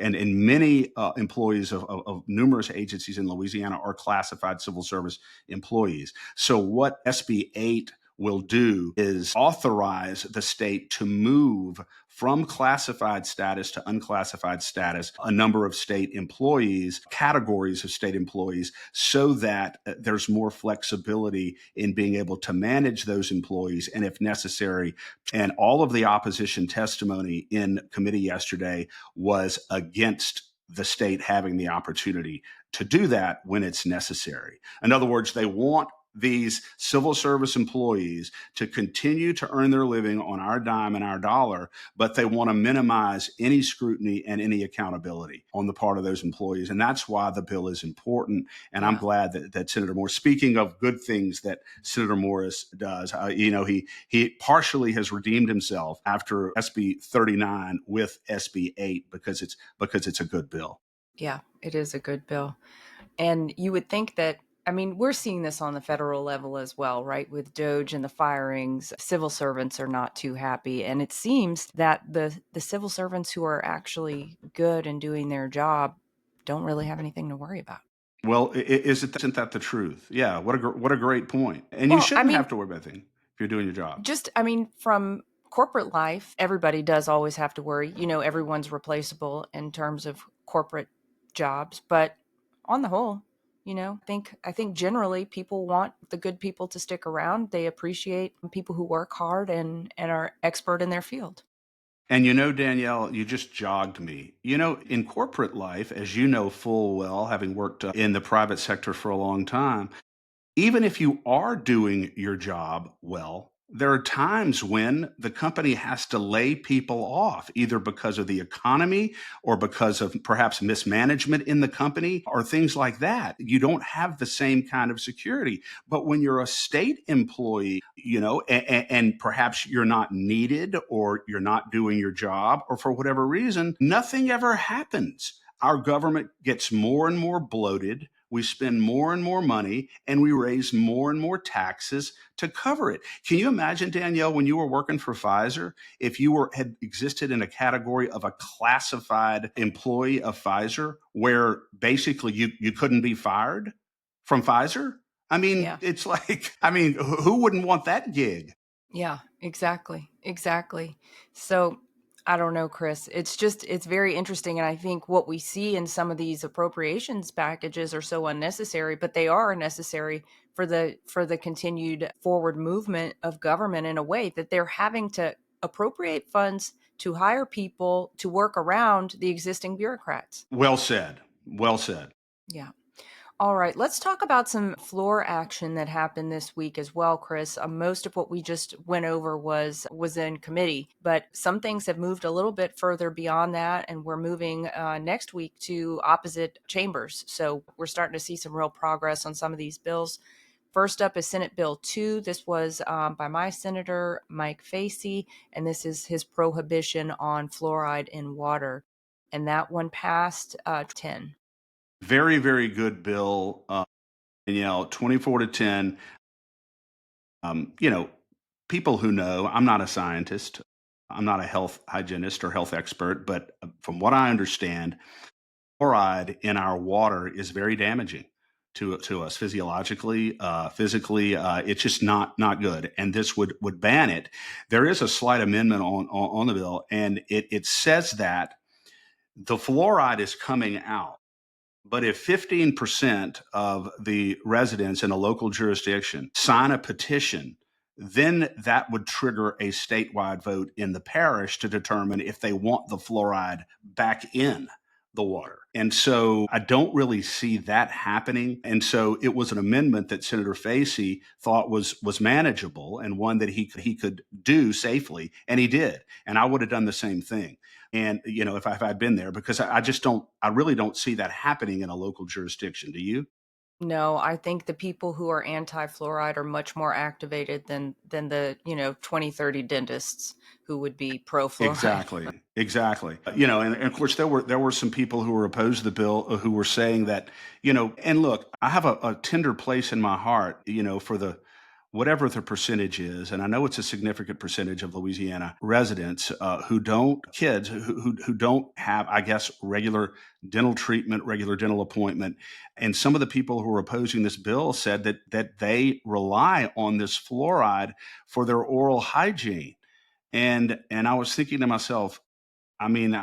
And many employees of numerous agencies in Louisiana are classified civil service employees. So what SB 8 will do is authorize the state to move from classified status to unclassified status a number of state employees, categories of state employees, so that there's more flexibility in being able to manage those employees, and if necessary. And all of the opposition testimony in committee yesterday was against the state having the opportunity to do that when it's necessary. In other words, they want these civil service employees to continue to earn their living on our dime and our dollar, but they want to minimize any scrutiny and any accountability on the part of those employees. And that's why the bill is important. And I'm glad that Senator Morris, speaking of good things that Senator Morris does, he partially has redeemed himself after SB 39 with SB 8 because it's a good bill. Yeah, it is a good bill. And you would think that, we're seeing this on the federal level as well, right? With DOJ and the firings, civil servants are not too happy. And it seems that the civil servants who are actually good and doing their job don't really have anything to worry about. Well, isn't that the truth? Yeah, what a great point. And you shouldn't have to worry about anything if you're doing your job. From corporate life, everybody does always have to worry. Everyone's replaceable in terms of corporate jobs, but on the whole, I think generally people want the good people to stick around. They appreciate people who work hard and are expert in their field. And Danielle, you just jogged me. In corporate life, as you know full well, having worked in the private sector for a long time, even if you are doing your job well, there are times when the company has to lay people off, either because of the economy or because of perhaps mismanagement in the company or things like that. You don't have the same kind of security. But when you're a state employee, and perhaps you're not needed or you're not doing your job or for whatever reason, nothing ever happens. Our government gets more and more bloated. We spend more and more money, and we raise more and more taxes to cover it. Can you imagine, Danielle, when you were working for Pfizer, if you had existed in a category of a classified employee of Pfizer, where basically you couldn't be fired from Pfizer? It's like, who wouldn't want that gig? Yeah, exactly. So I don't know, Chris. It's very interesting. And I think what we see in some of these appropriations packages are so unnecessary, but they are necessary for the continued forward movement of government in a way that they're having to appropriate funds to hire people to work around the existing bureaucrats. Well said. Yeah. All right, let's talk about some floor action that happened this week as well, Chris. Most of what we just went over was in committee, but some things have moved a little bit further beyond that, and we're moving next week to opposite chambers. So we're starting to see some real progress on some of these bills. First up is Senate Bill 2. This was by my Senator Mike Facey, and this is his prohibition on fluoride in water. And that one passed 10. Very, very good bill, Danielle, 24-10. People who know, I'm not a scientist, I'm not a health hygienist or health expert, but from what I understand, fluoride in our water is very damaging to us physiologically, physically. It's just not good. And this would ban it. There is a slight amendment on the bill, and it says that The fluoride is coming out. But if 15% of the residents in a local jurisdiction sign a petition, then that would trigger a statewide vote in the parish to determine if they want the fluoride back in the water. And so I don't really see that happening. And so it was an amendment that Senator Facey thought was manageable and one that he could do safely, and he did. And I would have done the same thing. And, if I'd been there, because I really don't see that happening in a local jurisdiction. Do you? No, I think the people who are anti-fluoride are much more activated than the 20, 30 dentists who would be pro-fluoride. Exactly. And of course there were some people who were opposed to the bill who were saying that, and look, I have a tender place in my heart, for the whatever the percentage is, and I know it's a significant percentage of Louisiana residents kids who don't have, I guess, regular dental treatment, regular dental appointment. And some of the people who are opposing this bill said that they rely on this fluoride for their oral hygiene. And I was thinking to myself, I mean,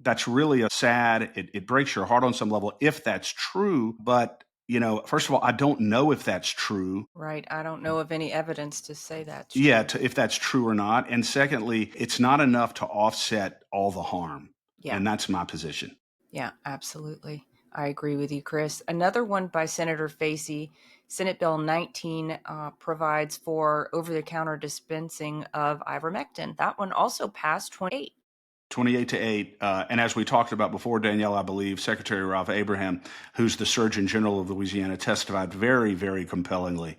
that's really a sad. It breaks your heart on some level if that's true. But first of all, I don't know if that's true. Right. I don't know of any evidence to say that's Yeah, true. if that's true or not. And secondly, it's not enough to offset all the harm. Yeah. And that's my position. Yeah, absolutely. I agree with you, Chris. Another one by Senator Facey, Senate Bill 19 provides for over-the-counter dispensing of ivermectin. That one also passed 28-8. And as we talked about before, Danielle, I believe Secretary Ralph Abraham, who's the Surgeon General of Louisiana, testified very, very compellingly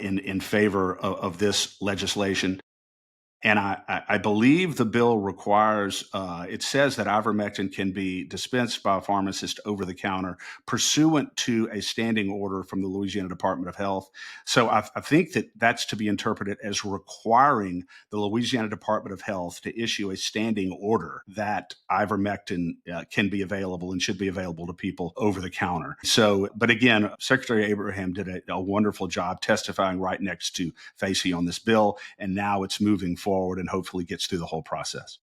in favor of this legislation. And I believe the bill requires, it says that ivermectin can be dispensed by a pharmacist over the counter pursuant to a standing order from the Louisiana Department of Health. So I think that that's to be interpreted as requiring the Louisiana Department of Health to issue a standing order that ivermectin can be available and should be available to people over the counter. So, but again, Secretary Abraham did a wonderful job testifying right next to Facey on this bill, and now it's moving forward and hopefully gets through the whole process.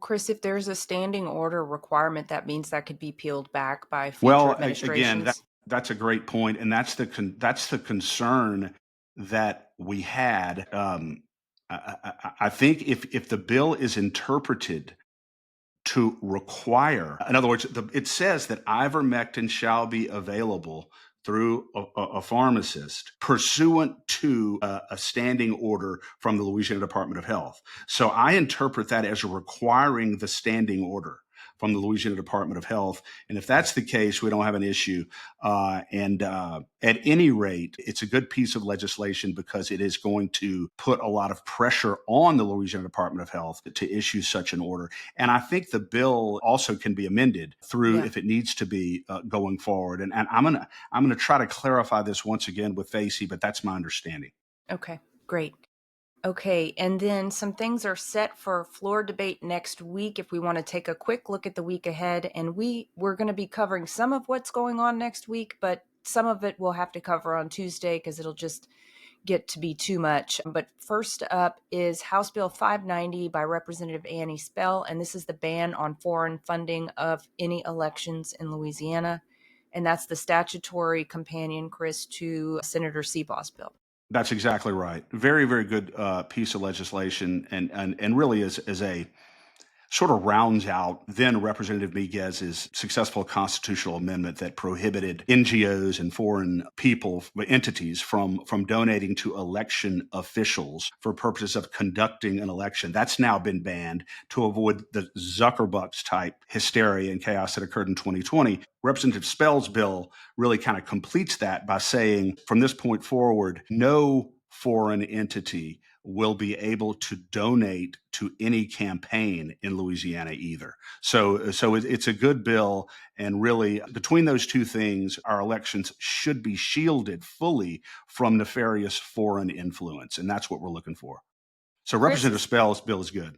Chris, if there's a standing order requirement, that means that could be peeled back by future Well, again, administrations. that's a great point, and that's the concern that we had. I think if the bill is interpreted to require, in other words, it says that ivermectin shall be available through a pharmacist pursuant to a standing order from the Louisiana Department of Health. So I interpret that as requiring the standing order from the Louisiana Department of Health. And if that's the case, we don't have an issue. At any rate, it's a good piece of legislation because it is going to put a lot of pressure on the Louisiana Department of Health to issue such an order. And I think the bill also can be amended through, if it needs to be, going forward. And I'm gonna try to clarify this once again with Facey, but that's my understanding. Okay, great. Okay, and then some things are set for floor debate next week if we want to take a quick look at the week ahead. And we're going to be covering some of what's going on next week, but some of it we'll have to cover on Tuesday because it'll just get to be too much. But first up is House Bill 590 by Representative Annie Spell, and this is the ban on foreign funding of any elections in Louisiana. And that's the statutory companion, Chris, to Senator Sebaugh's bill. That's exactly right. Very, very good piece of legislation, and really is a sort of rounds out then Representative Miguez's successful constitutional amendment that prohibited NGOs and foreign entities from donating to election officials for purposes of conducting an election. That's now been banned to avoid the Zuckerbucks type hysteria and chaos that occurred in 2020. Representative Spell's bill really kind of completes that by saying from this point forward, no foreign entity will be able to donate to any campaign in Louisiana either. So it's a good bill. And really, between those two things, our elections should be shielded fully from nefarious foreign influence. And that's what we're looking for. So Representative Spell's bill is good.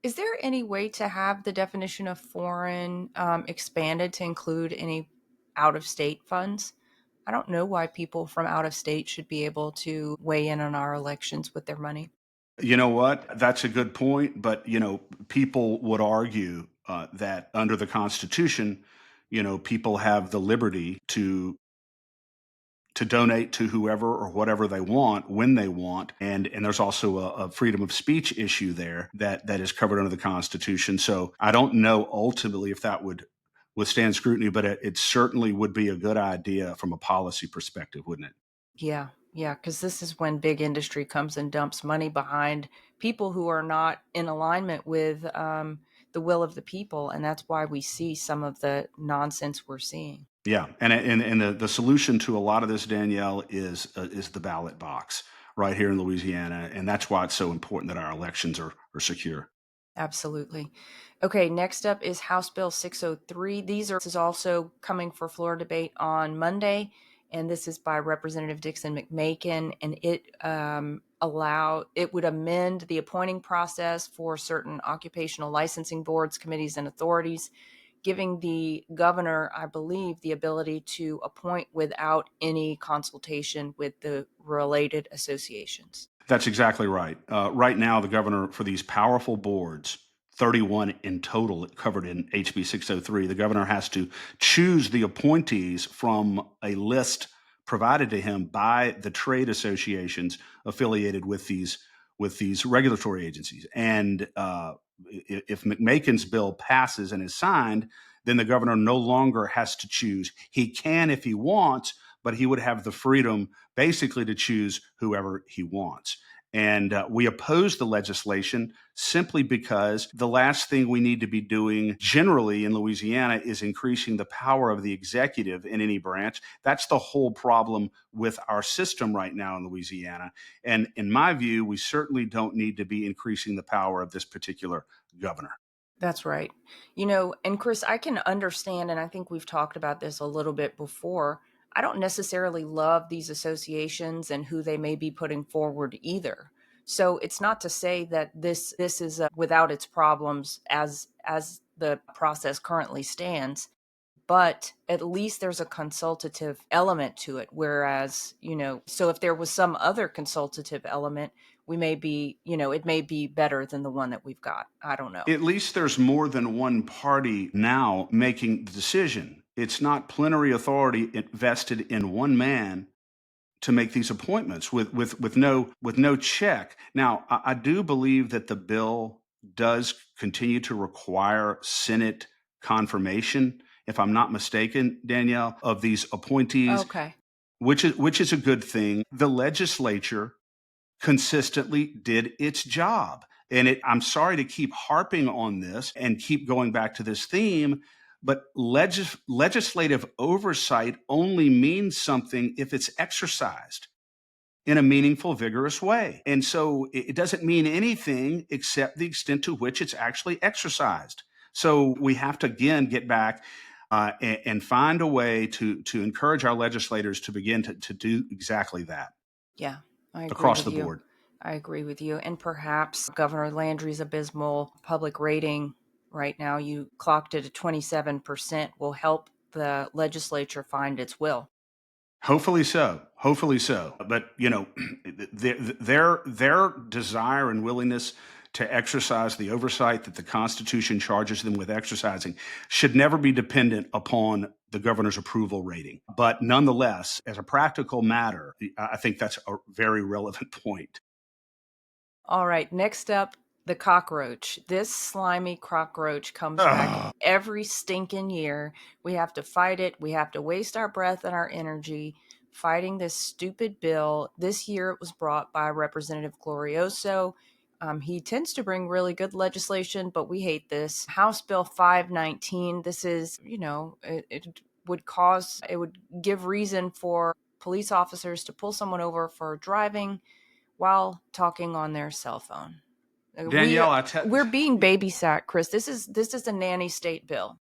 Is there any way to have the definition of foreign expanded to include any out-of-state funds? I don't know why people from out of state should be able to weigh in on our elections with their money. You know what? That's a good point. But, people would argue that under the Constitution, people have the liberty to donate to whoever or whatever they want when they want, and there's also a freedom of speech issue there that is covered under the Constitution. So I don't know ultimately if that would withstand scrutiny, but it certainly would be a good idea from a policy perspective, wouldn't it? Yeah, yeah, because this is when big industry comes and dumps money behind people who are not in alignment with the will of the people, and that's why we see some of the nonsense we're seeing. Yeah, and the solution to a lot of this, Danielle, is the ballot box right here in Louisiana, and that's why it's so important that our elections are secure. Absolutely. Okay, next up is House Bill 603. This is also coming for floor debate on Monday, and this is by Representative Dixon McMakin, and it would amend the appointing process for certain occupational licensing boards, committees, and authorities, giving the governor, I believe, the ability to appoint without any consultation with the related associations. That's exactly right. Right now, the governor, for these powerful boards, 31 in total covered in HB 603, the governor has to choose the appointees from a list provided to him by the trade associations affiliated with these regulatory agencies. And if McMakin's bill passes and is signed, then the governor no longer has to choose. He can if he wants, but he would have the freedom basically to choose whoever he wants. And we oppose the legislation simply because the last thing we need to be doing generally in Louisiana is increasing the power of the executive in any branch. That's the whole problem with our system right now in Louisiana. And in my view, we certainly don't need to be increasing the power of this particular governor. That's right. And Chris, I can understand, and I think we've talked about this a little bit before. I don't necessarily love these associations and who they may be putting forward either. So it's not to say that this is without its problems as the process currently stands, but at least there's a consultative element to it. Whereas, so if there was some other consultative element, we may be, it may be better than the one that we've got. I don't know. At least there's more than one party now making the decision. It's not plenary authority vested in one man to make these appointments with no check. Now, I do believe that the bill does continue to require Senate confirmation, if I'm not mistaken, Danielle, of these appointees, Okay. which is a good thing. The legislature consistently did its job. And I'm sorry to keep harping on this and keep going back to this theme, but legislative oversight only means something if it's exercised in a meaningful, vigorous way. And so it doesn't mean anything except the extent to which it's actually exercised. So we have to, again, get back and find a way to encourage our legislators to begin to do exactly that. Yeah, I agree Across with the you. board. I agree with you. And perhaps Governor Landry's abysmal public rating right now, you clocked it at 27%, will help the legislature find its will. Hopefully so. Hopefully so. But their desire and willingness to exercise the oversight that the Constitution charges them with exercising should never be dependent upon the governor's approval rating. But nonetheless, as a practical matter, I think that's a very relevant point. All right, next up, the cockroach. This slimy cockroach comes back Ugh. every stinking year. We have to fight it. We have to waste our breath and our energy fighting this stupid bill. This year it was brought by Representative Glorioso. He tends to bring really good legislation, but we hate this. House Bill 519. This is, it would give reason for police officers to pull someone over for driving while talking on their cell phone. Danielle, We're being babysat, Chris. This is a nanny state bill.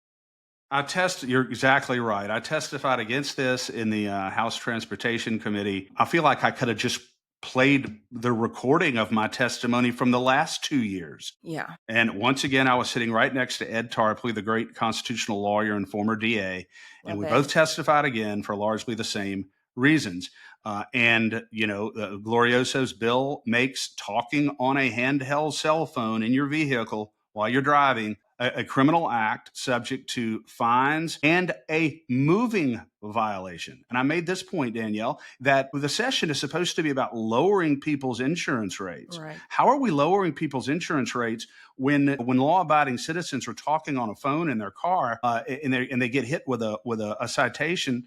you're exactly right. I testified against this in the House Transportation Committee. I feel like I could have just played the recording of my testimony from the last 2 years. Yeah. And once again, I was sitting right next to Ed Tarpley, the great constitutional lawyer and former DA. And we both testified again for largely the same reasons. Glorioso's bill makes talking on a handheld cell phone in your vehicle while you're driving a criminal act subject to fines and a moving violation. And I made this point, Danielle, that the session is supposed to be about lowering people's insurance rates. Right. How are we lowering people's insurance rates when law-abiding citizens are talking on a phone in their car and they get hit with a citation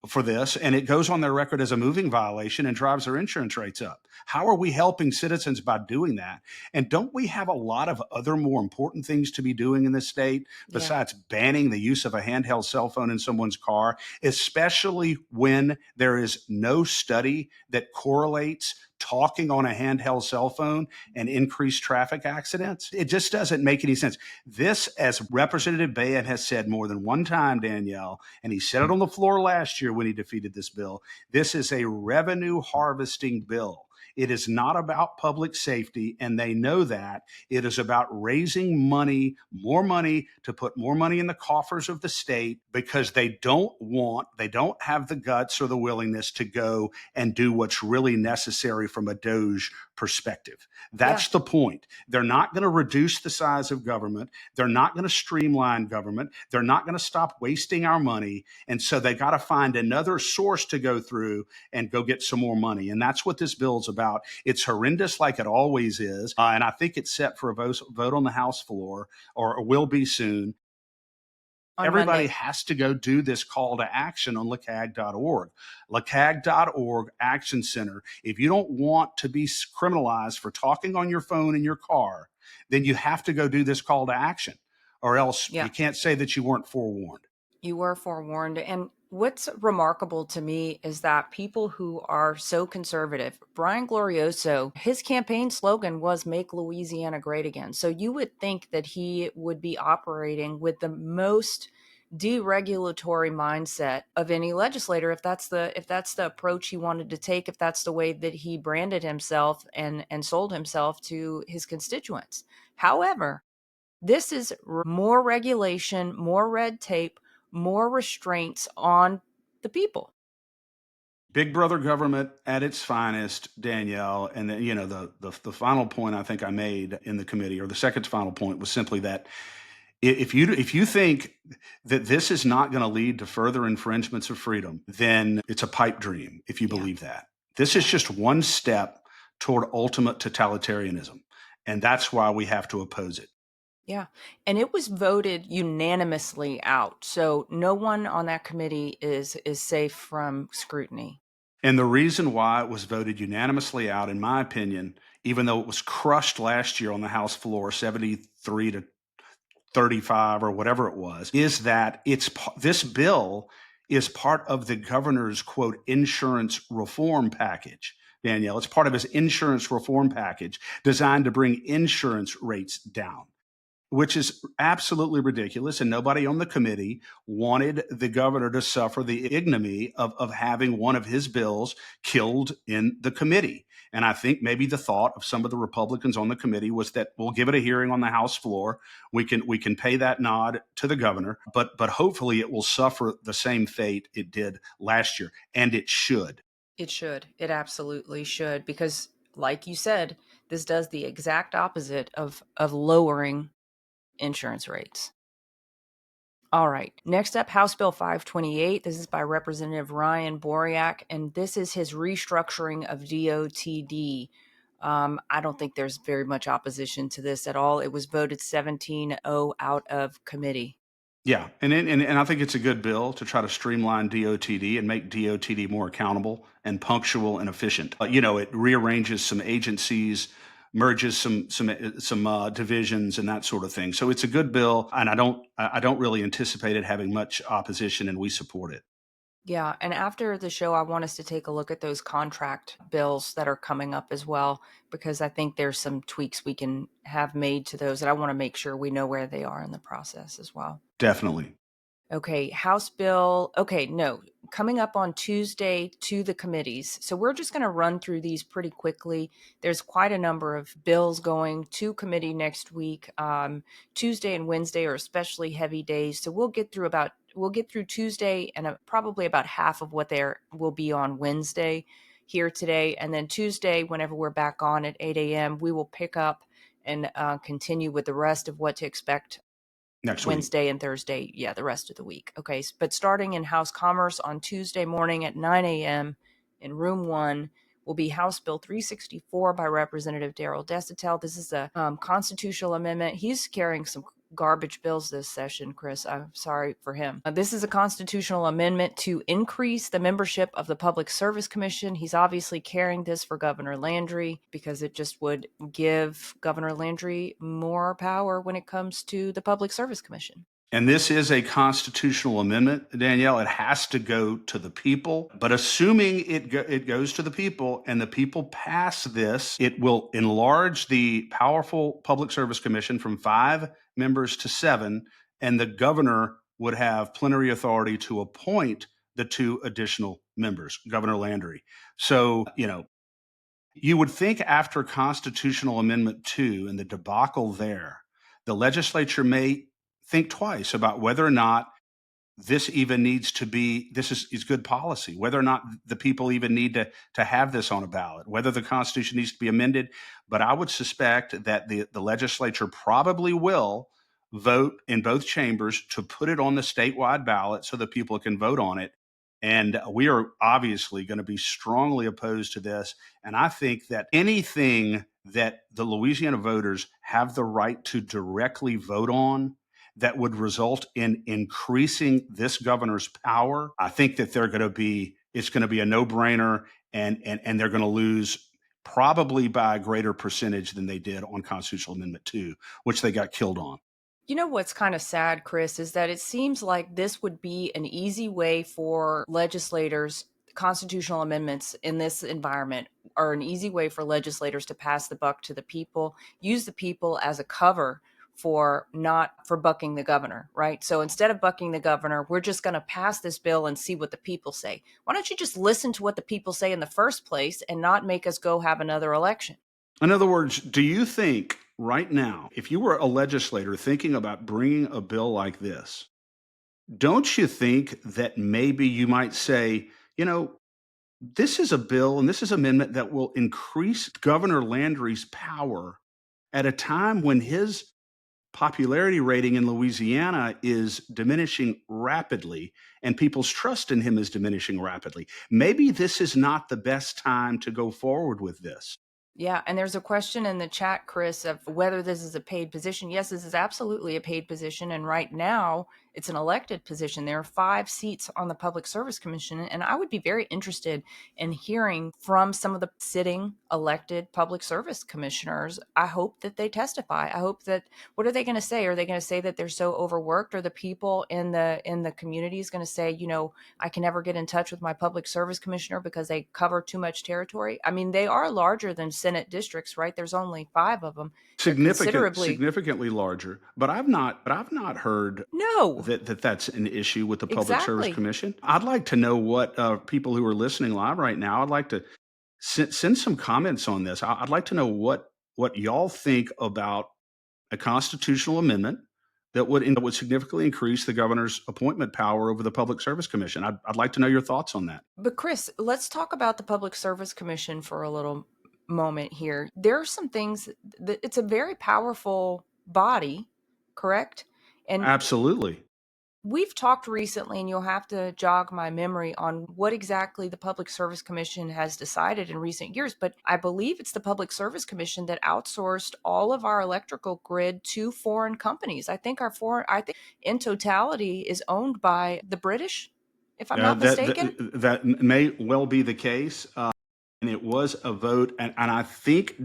for this, and it goes on their record as a moving violation and drives their insurance rates up? How are we helping citizens by doing that? And don't we have a lot of other more important things to be doing in this state besides banning the use of a handheld cell phone in someone's car, especially when there is no study that correlates talking on a handheld cell phone and increased traffic accidents? It just doesn't make any sense. This, as Representative Bayan has said more than one time, Danielle, and he said it on the floor last year when he defeated this bill, this is a revenue harvesting bill. It is not about public safety, and they know that. It is about raising money, more money, to put more money in the coffers of the state, because they don't have the guts or the willingness to go and do what's really necessary from a DOJ perspective. That's the point. They're not going to reduce the size of government. They're not going to streamline government. They're not going to stop wasting our money. And so they got to find another source to go through and go get some more money. And that's what this bill's about. It's horrendous, like it always is. And I think it's set for a vote on the House floor, or will be soon. Everybody Monday. has to go do this call to action on lacag.org. Lacag.org Action Center. If you don't want to be criminalized for talking on your phone in your car, then you have to go do this call to action, or else you can't say that you weren't forewarned. You were forewarned. And what's remarkable to me is that people who are so conservative, Brian Glorioso, his campaign slogan was "Make Louisiana Great Again." So you would think that he would be operating with the most deregulatory mindset of any legislator, if that's the approach he wanted to take, if that's the way that he branded himself and sold himself to his constituents. However, this is more regulation, more red tape, more restraints on the people. Big brother government at its finest, Danielle. And then, the final point I think I made in the committee, or the second to final point, was simply that if you think that this is not going to lead to further infringements of freedom, then it's a pipe dream if you believe that. This is just one step toward ultimate totalitarianism. And that's why we have to oppose it. Yeah. And it was voted unanimously out. So no one on that committee is safe from scrutiny. And the reason why it was voted unanimously out, in my opinion, even though it was crushed last year on the House floor, 73 to 35 or whatever it was, is that this bill is part of the governor's, quote, insurance reform package. Danielle, it's part of his insurance reform package designed to bring insurance rates down, which is absolutely ridiculous. And nobody on the committee wanted the governor to suffer the ignominy of having one of his bills killed in the committee. And I think maybe the thought of some of the Republicans on the committee was that we'll give it a hearing on the House floor. We can pay that nod to the governor, but hopefully it will suffer the same fate it did last year. And it should. It should. It absolutely should. Because like you said, this does the exact opposite of lowering insurance rates. All right. Next up, House Bill 528. This is by Representative Ryan Boriak, and this is his restructuring of DOTD. I don't think there's very much opposition to this at all. It was voted 17-0 out of committee. Yeah, and I think it's a good bill to try to streamline DOTD and make DOTD more accountable and punctual and efficient. It rearranges some agencies, merges some divisions and that sort of thing. So it's a good bill, and I don't really anticipate it having much opposition, and we support it. Yeah, and after the show, I want us to take a look at those contract bills that are coming up as well, because I think there's some tweaks we can have made to those, and I want to make sure we know where they are in the process as well. Definitely. Okay, House Bill. Okay, no, coming up on Tuesday to the committees. So we're just going to run through these pretty quickly. There's quite a number of bills going to committee next week. Tuesday and Wednesday are especially heavy days. So we'll get through Tuesday and probably about half of what there will be on Wednesday here today. And then Tuesday, whenever we're back on at 8 a.m., we will pick up and continue with the rest of what to expect Next week. Wednesday and Thursday, yeah, the rest of the week. Okay, but starting in House Commerce on Tuesday morning at 9 a.m. in Room 1 will be House Bill 364 by Representative Darrell Desitel. This is a constitutional amendment. He's carrying some garbage bills this session, Chris. I'm sorry for him. This is a constitutional amendment to increase the membership of the Public Service Commission. He's obviously carrying this for Governor Landry because it just would give Governor Landry more power when it comes to the Public Service Commission. And this is a constitutional amendment, Danielle. It has to go to the people. But assuming it goes to the people and the people pass this, it will enlarge the powerful Public Service Commission from 5 members to 7, and the governor would have plenary authority to appoint the 2 additional members, Governor Landry. So, you would think after Constitutional Amendment 2 and the debacle there, the legislature may think twice about whether or not this even needs to be, this is good policy, whether or not the people even need to have this on a ballot, whether the Constitution needs to be amended. But I would suspect that the legislature probably will vote in both chambers to put it on the statewide ballot so that people can vote on it. And we are obviously going to be strongly opposed to this. And I think that anything that the Louisiana voters have the right to directly vote on that would result in increasing this governor's power, I think that it's going to be a no-brainer, and they're going to lose probably by a greater percentage than they did on Constitutional Amendment 2, which they got killed on. You know what's kind of sad, Chris, is that it seems like this would be an easy way for legislators, constitutional amendments in this environment are an easy way for legislators to pass the buck to the people, use the people as a cover for bucking the governor, right? So instead of bucking the governor, we're just going to pass this bill and see what the people say. Why don't you just listen to what the people say in the first place and not make us go have another election? In other words, do you think right now, if you were a legislator thinking about bringing a bill like this, don't you think that maybe you might say, this is a bill and this is an amendment that will increase Governor Landry's power at a time when his popularity rating in Louisiana is diminishing rapidly and people's trust in him is diminishing rapidly. Maybe this is not the best time to go forward with this. Yeah, and there's a question in the chat, Chris, of whether this is a paid position. Yes, this is absolutely a paid position, and right now it's an elected position. There are 5 seats on the Public Service Commission, and I would be very interested in hearing from some of the sitting elected public service commissioners. I hope that they testify. I hope that, what are they going to say? Are they going to say that they're so overworked? Or the people in the community is going to say, I can never get in touch with my public service commissioner because they cover too much territory? I mean, they are larger than Senate districts, right? There's only 5 of them. Significantly larger, but I've not heard that's an issue with the Public Service Commission. I'd like to know what people who are listening live right now, I'd like to send some comments on this. I'd like to know what y'all think about a constitutional amendment that would significantly increase the governor's appointment power over the Public Service Commission. I'd like to know your thoughts on that. But Chris, let's talk about the Public Service Commission for a little moment here. There are some things that it's a very powerful body, correct? And absolutely. We've talked recently, and you'll have to jog my memory on what exactly the Public Service Commission has decided in recent years. But I believe it's the Public Service Commission that outsourced all of our electrical grid to foreign companies. I think in totality is owned by the British, if I'm not mistaken. That may well be the case. And it was a vote. And I think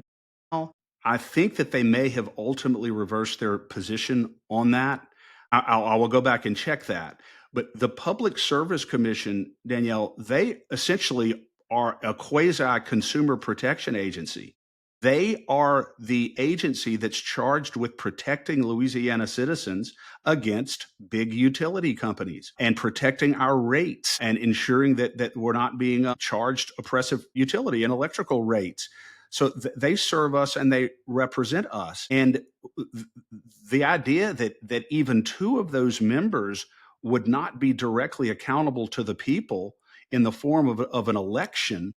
that they may have ultimately reversed their position on that. I will go back and check that. But the Public Service Commission, Danielle, they essentially are a quasi-consumer protection agency. They are the agency that's charged with protecting Louisiana citizens against big utility companies and protecting our rates and ensuring that we're not being charged oppressive utility and electrical rates. So they serve us and they represent us. And the idea that even 2 of those members would not be directly accountable to the people in the form of an election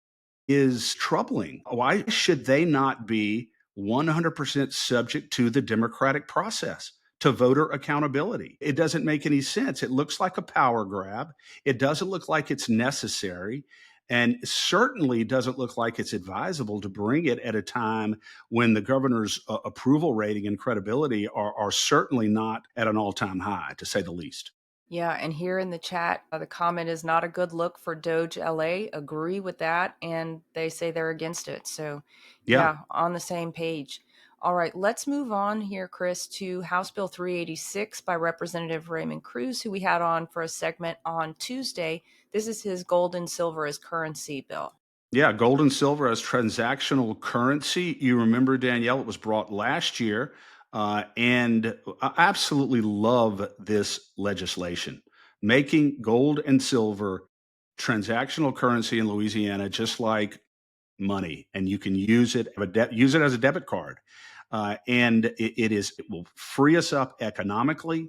is troubling. Why should they not be 100% subject to the democratic process, to voter accountability. It doesn't make any sense. It looks like a power grab. It doesn't look like it's necessary. And certainly doesn't look like it's advisable to bring it at a time when the governor's approval rating and credibility are certainly not at an all-time high, to say the least. Yeah, and here in the chat, the comment is not a good look for Doge LA. Agree with that, and they say they're against it. So, yeah, on the same page. All right, let's move on here, Chris, to House Bill 386 by Representative Raymond Cruz, who we had on for a segment on Tuesday. This is his gold and silver as currency bill. Yeah, gold and silver as transactional currency. You remember, Danielle, it was brought last year. And I absolutely love this legislation, making gold and silver transactional currency in Louisiana, just like money, and you can use it as a debit card, and it will free us up economically.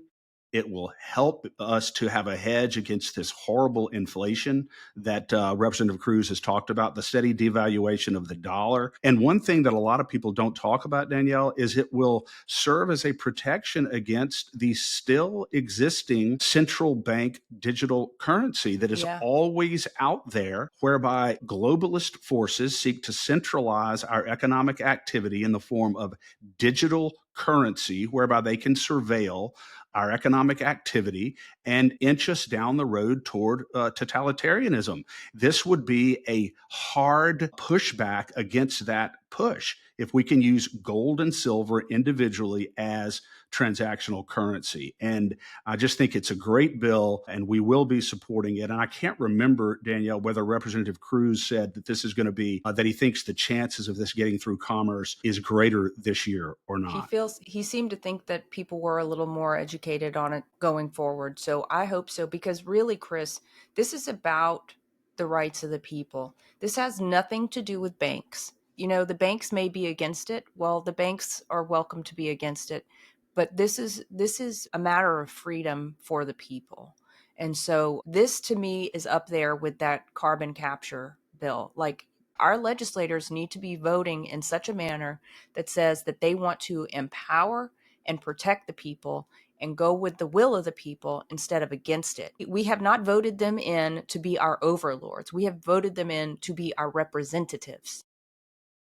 It will help us to have a hedge against this horrible inflation that Representative Cruz has talked about, the steady devaluation of the dollar. And one thing that a lot of people don't talk about, Danielle, is it will serve as a protection against the still existing central bank digital currency that is always out there, whereby globalist forces seek to centralize our economic activity in the form of digital currency, whereby they can surveil our economic activity and inch us down the road toward totalitarianism. This would be a hard pushback against that push if we can use gold and silver individually as transactional currency. And I just think it's a great bill, and we will be supporting it. And I can't remember, Danielle, whether Representative Cruz said that this is going to be, that he thinks the chances of this getting through Commerce is greater this year or not. He seemed to think that people were a little more educated on it going forward. So I hope so, because really, Chris, this is about the rights of the people. This has nothing to do with banks. You know, the banks may be against it. Well, the banks are welcome to be against it. But this is a matter of freedom for the people. And so this, to me, is up there with that carbon capture bill. Like, our legislators need to be voting in such a manner that says that they want to empower and protect the people and go with the will of the people instead of against it. We have not voted them in to be our overlords. We have voted them in to be our representatives.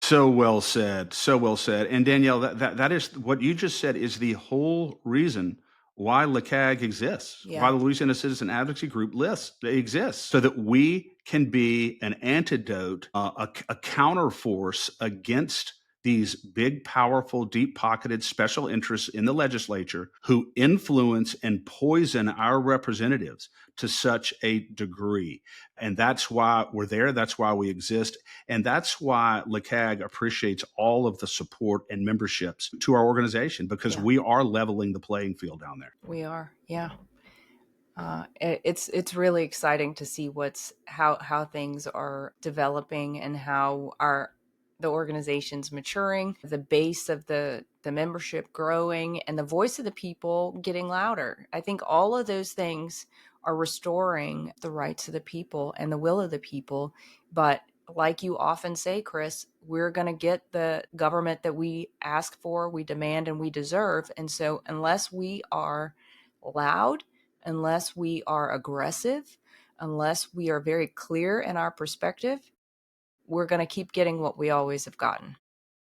So well said. So well said. And Danielle, that is what you just said is the whole reason why LCAG exists, why the Louisiana Citizen Advocacy Group exists, so that we can be an antidote, a counterforce against these big, powerful, deep-pocketed special interests in the legislature who influence and poison our representatives to such a degree. And that's why we're there. That's why we exist. And that's why LCAG appreciates all of the support and memberships to our organization, because we are leveling the playing field down there. We are, yeah. It's really exciting to see how things are developing and how the organization's maturing, the base of the membership growing, and the voice of the people getting louder. I think all of those things are restoring the rights of the people and the will of the people. But like you often say, Chris, we're going to get the government that we ask for, we demand, and we deserve. And so unless we are loud, unless we are aggressive, unless we are very clear in our perspective, we're going to keep getting what we always have gotten.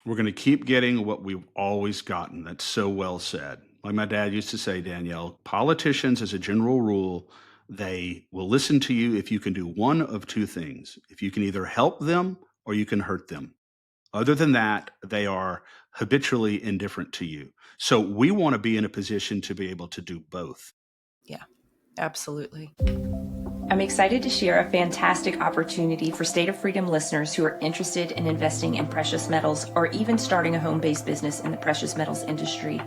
We're going to keep getting what we've always gotten. That's so well said. Like my dad used to say, Danielle, politicians, as a general rule, they will listen to you if you can do one of two things. If you can either help them or you can hurt them. Other than that, they are habitually indifferent to you. So we want to be in a position to be able to do both. Yeah, absolutely. I'm excited to share a fantastic opportunity for State of Freedom listeners who are interested in investing in precious metals or even starting a home-based business in the precious metals industry.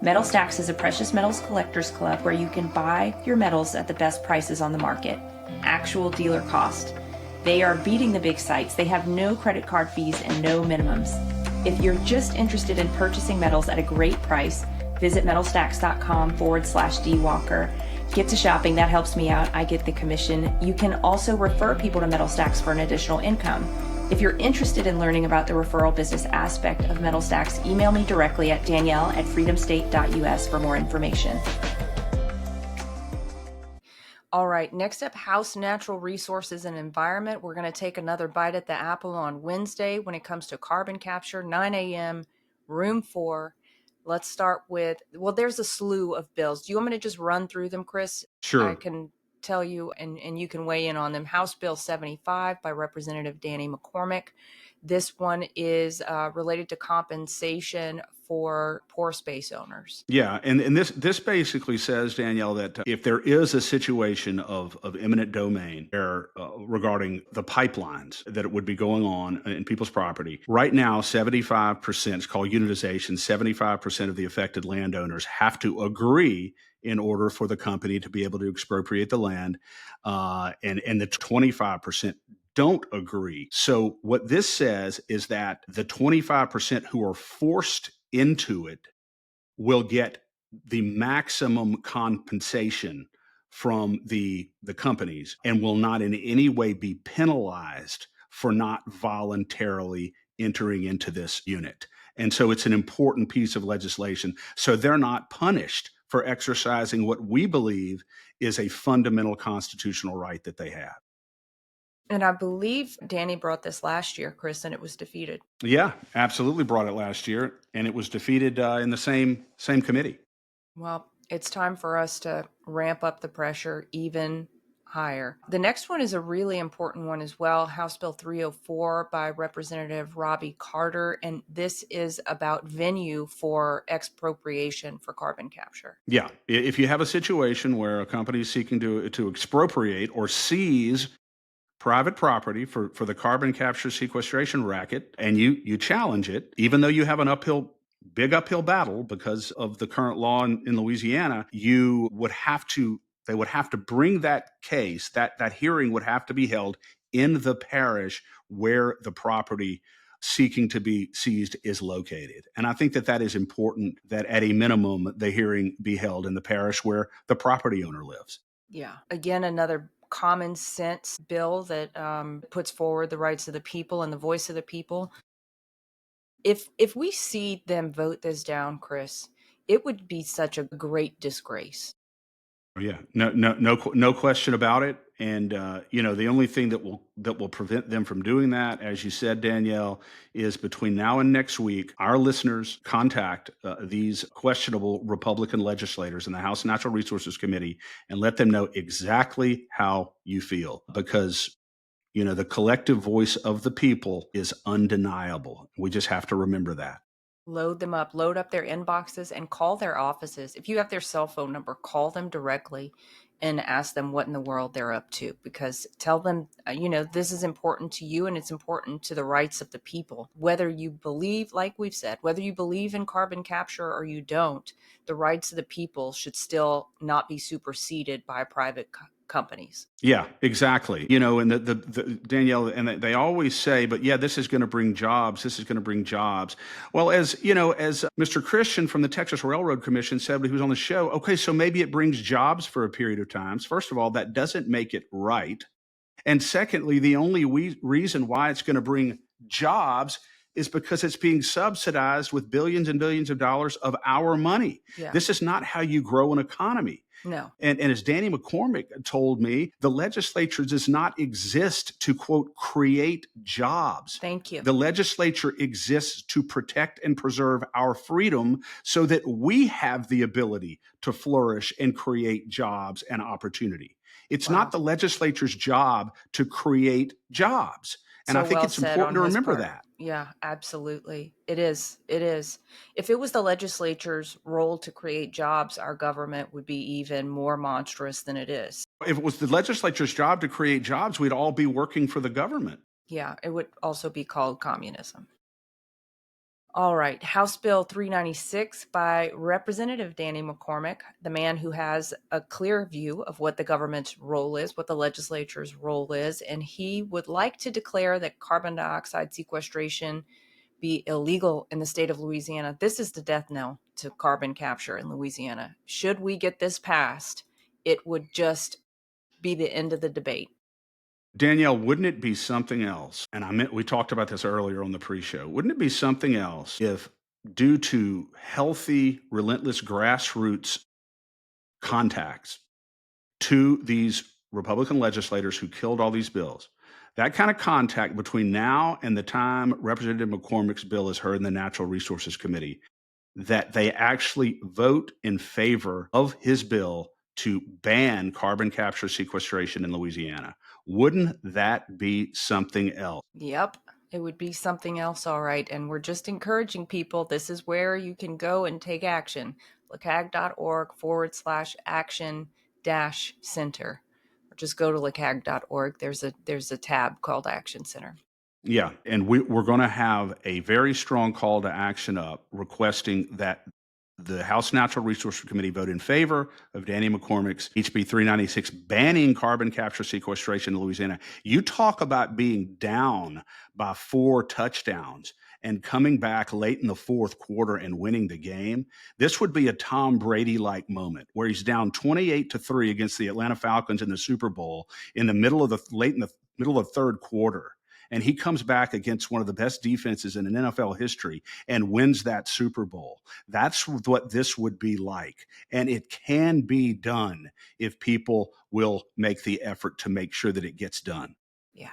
Metal Stacks is a precious metals collectors club where you can buy your metals at the best prices on the market, actual dealer cost. They are beating the big sites. They have no credit card fees and no minimums. If you're just interested in purchasing metals at a great price, visit metalstacks.com/dwalker. Get to shopping. That helps me out. I get the commission. You can also refer people to Metal Stacks for an additional income. If you're interested in learning about the referral business aspect of metal stacks, email me directly at danielle@freedomstate.us for more information. All right, next up, House Natural Resources and Environment. We're going to take another bite at the apple on Wednesday when it comes to carbon capture, 9 a.m., room 4. Let's start with, well, there's a slew of bills. Do you want me to just run through them, Chris? I Sure. can tell you, and you can weigh in on them. House Bill 75 by Representative Danny McCormick. This one is related to compensation for pore space owners. Yeah, and this basically says, Danielle, that if there is a situation of eminent domain there regarding the pipelines that would be going on in people's property, right now 75%, it's called unitization, 75% of the affected landowners have to agree in order for the company to be able to expropriate the land, and the 25% don't agree. So what this says is that the 25% who are forced into it will get the maximum compensation from the companies and will not in any way be penalized for not voluntarily entering into this unit. And so it's an important piece of legislation. So they're not punished for exercising what we believe is a fundamental constitutional right that they have. And I believe Danny brought this last year, Chris, and it was defeated. Yeah, absolutely brought it last year, and it was defeated in the same committee. Well, it's time for us to ramp up the pressure even higher. The next one is a really important one as well, House Bill 304 by Representative Robbie Carter, and this is about venue for expropriation for carbon capture. Yeah, if you have a situation where a company is seeking to expropriate or seize private property for the carbon capture sequestration racket, and you challenge it, even though you have an big uphill battle because of the current law in Louisiana, they would have to bring that case, that hearing would have to be held in the parish where the property seeking to be seized is located. And I think that is important, that at a minimum, the hearing be held in the parish where the property owner lives. Yeah. Again, another common sense bill that puts forward the rights of the people and the voice of the people. If we see them vote this down, Chris, it would be such a great disgrace. Yeah, no question about it. And the only thing that will prevent them from doing that, as you said, Danielle, is between now and next week, our listeners contact these questionable Republican legislators in the House Natural Resources Committee and let them know exactly how you feel, because the collective voice of the people is undeniable. We just have to remember that. Load them up, load up their inboxes, and call their offices. If you have their cell phone number, call them directly and ask them what in the world they're up to, because tell them, this is important to you and it's important to the rights of the people. Whether you believe, like we've said, whether you believe in carbon capture or you don't, the rights of the people should still not be superseded by private companies. Yeah, exactly. And the Danielle, and they always say, but yeah, this is going to bring jobs. This is going to bring jobs. Well, as Mr. Christian from the Texas Railroad Commission said when he was on the show, okay, so maybe it brings jobs for a period of time. First of all, that doesn't make it right. And secondly, the only reason why it's going to bring jobs is because it's being subsidized with billions and billions of dollars of our money. Yeah. This is not how you grow an economy. No. And as Danny McCormick told me, the legislature does not exist to, quote, create jobs. Thank you. The legislature exists to protect and preserve our freedom so that we have the ability to flourish and create jobs and opportunity. It's not the legislature's job to create jobs. And I think it's important to remember that. Yeah, absolutely. It is. It is. If it was the legislature's role to create jobs, our government would be even more monstrous than it is. If it was the legislature's job to create jobs, we'd all be working for the government. Yeah, it would also be called communism. All right, House Bill 396 by Representative Danny McCormick, the man who has a clear view of what the government's role is, what the legislature's role is, and he would like to declare that carbon dioxide sequestration be illegal in the state of Louisiana. This is the death knell to carbon capture in Louisiana. Should we get this passed, it would just be the end of the debate. Danielle, wouldn't it be something else? And we talked about this earlier on the pre-show. Wouldn't it be something else if, due to healthy, relentless grassroots contacts to these Republican legislators who killed all these bills, that kind of contact between now and the time Representative McCormick's bill is heard in the Natural Resources Committee, that they actually vote in favor of his bill to ban carbon capture sequestration in Louisiana? Wouldn't that be something else? Yep, it would be something else, all right. And we're just encouraging people. This is where you can go and take action. lacag.org/action-center. Or just go to lacag.org. There's a tab called Action Center. Yeah, and we're going to have a very strong call to action up requesting that the House Natural Resources Committee vote in favor of Danny McCormick's HB 396 banning carbon capture sequestration in Louisiana. You talk about being down by 4 touchdowns and coming back late in the fourth quarter and winning the game. This would be a Tom Brady-like moment where he's down 28-3 against the Atlanta Falcons in the Super Bowl in the middle of the third quarter. And he comes back against one of the best defenses in NFL history and wins that Super Bowl. That's what this would be like. And it can be done if people will make the effort to make sure that it gets done. Yeah.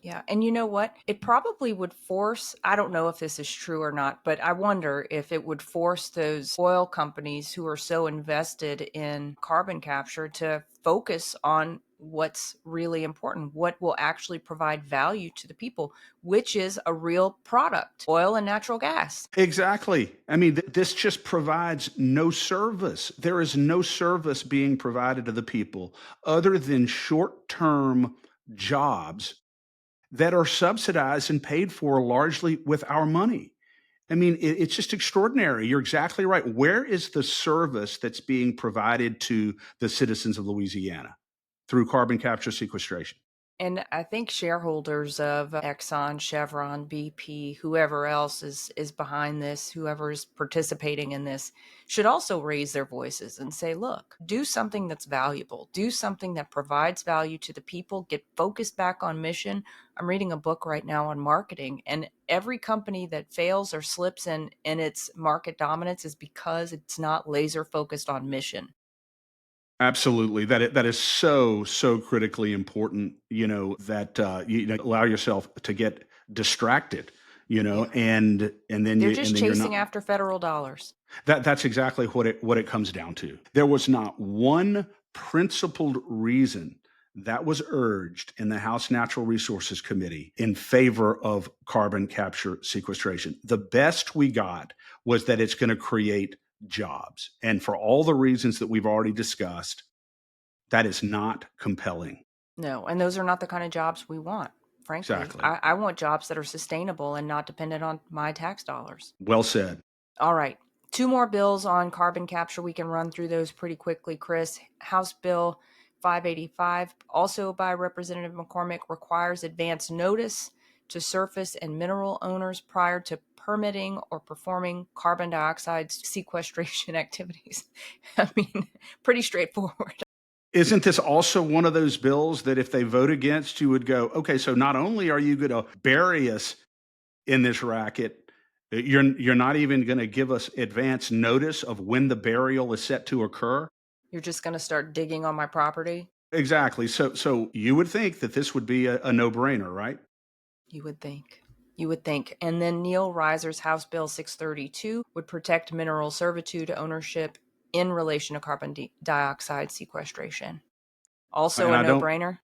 Yeah. And you know what? It probably would force, I don't know if this is true or not, but I wonder if it would force those oil companies who are so invested in carbon capture to focus on what's really important, what will actually provide value to the people, which is a real product, oil and natural gas. Exactly. I mean, this just provides no service. There is no service being provided to the people other than short-term jobs that are subsidized and paid for largely with our money. I mean, it's just extraordinary. You're exactly right. Where is the service that's being provided to the citizens of Louisiana through carbon capture sequestration? And I think shareholders of Exxon, Chevron, BP, whoever else is behind this, whoever is participating in this, should also raise their voices and say, look, do something that's valuable. Do something that provides value to the people. Get focused back on mission. I'm reading a book right now on marketing, and every company that fails or slips in its market dominance is because it's not laser focused on mission. Absolutely. That is so critically important, that allow yourself to get distracted, Yeah. and then They're you just and then you're not. chasing after federal dollars. That's exactly what it comes down to. There was not one principled reason that was urged in the House Natural Resources Committee in favor of carbon capture sequestration. The best we got was that it's going to create jobs. And for all the reasons that we've already discussed, that is not compelling. No, and those are not the kind of jobs we want, frankly. Exactly. I want jobs that are sustainable and not dependent on my tax dollars. Well said. All right. 2 more bills on carbon capture. We can run through those pretty quickly, Chris. House Bill 585, also by Representative McCormick, requires advance notice to surface and mineral owners prior to permitting or performing carbon dioxide sequestration activities. I mean, pretty straightforward. Isn't this also one of those bills that if they vote against, you would go, okay, so not only are you going to bury us in this racket, you're not even going to give us advance notice of when the burial is set to occur? You're just going to start digging on my property? Exactly. So you would think that this would be a no-brainer, right? You would think. You would think. And then Neil Reiser's House Bill 632 would protect mineral servitude ownership in relation to carbon dioxide sequestration. Also And a no-brainer.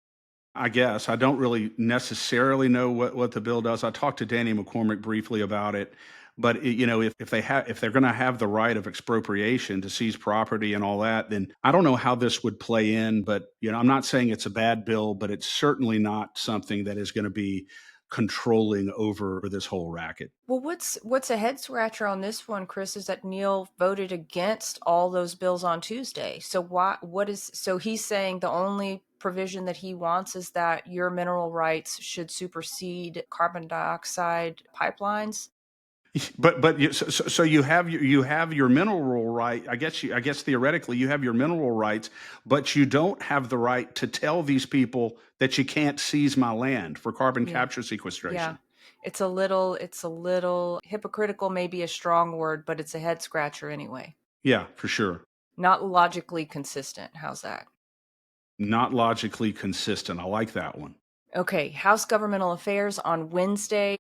I guess I don't really necessarily know what the bill does. I talked to Danny McCormick briefly about it, but if they're going to have the right of expropriation to seize property and all that, then I don't know how this would play in. But I'm not saying it's a bad bill, but it's certainly not something that is going to be controlling over this whole racket. Well, what's a head scratcher on this one, Chris, is that Neil voted against all those bills on Tuesday. So he's saying the only provision that he wants is that your mineral rights should supersede carbon dioxide pipelines. So you have your mineral right. I guess theoretically you have your mineral rights, but you don't have the right to tell these people that you can't seize my land for carbon Yeah. capture Yeah. sequestration. It's a little hypocritical, maybe a strong word, but it's a head scratcher anyway. Yeah, for sure. Not logically consistent. How's that? Not logically consistent. I like that one. Okay, House Governmental Affairs on Wednesday.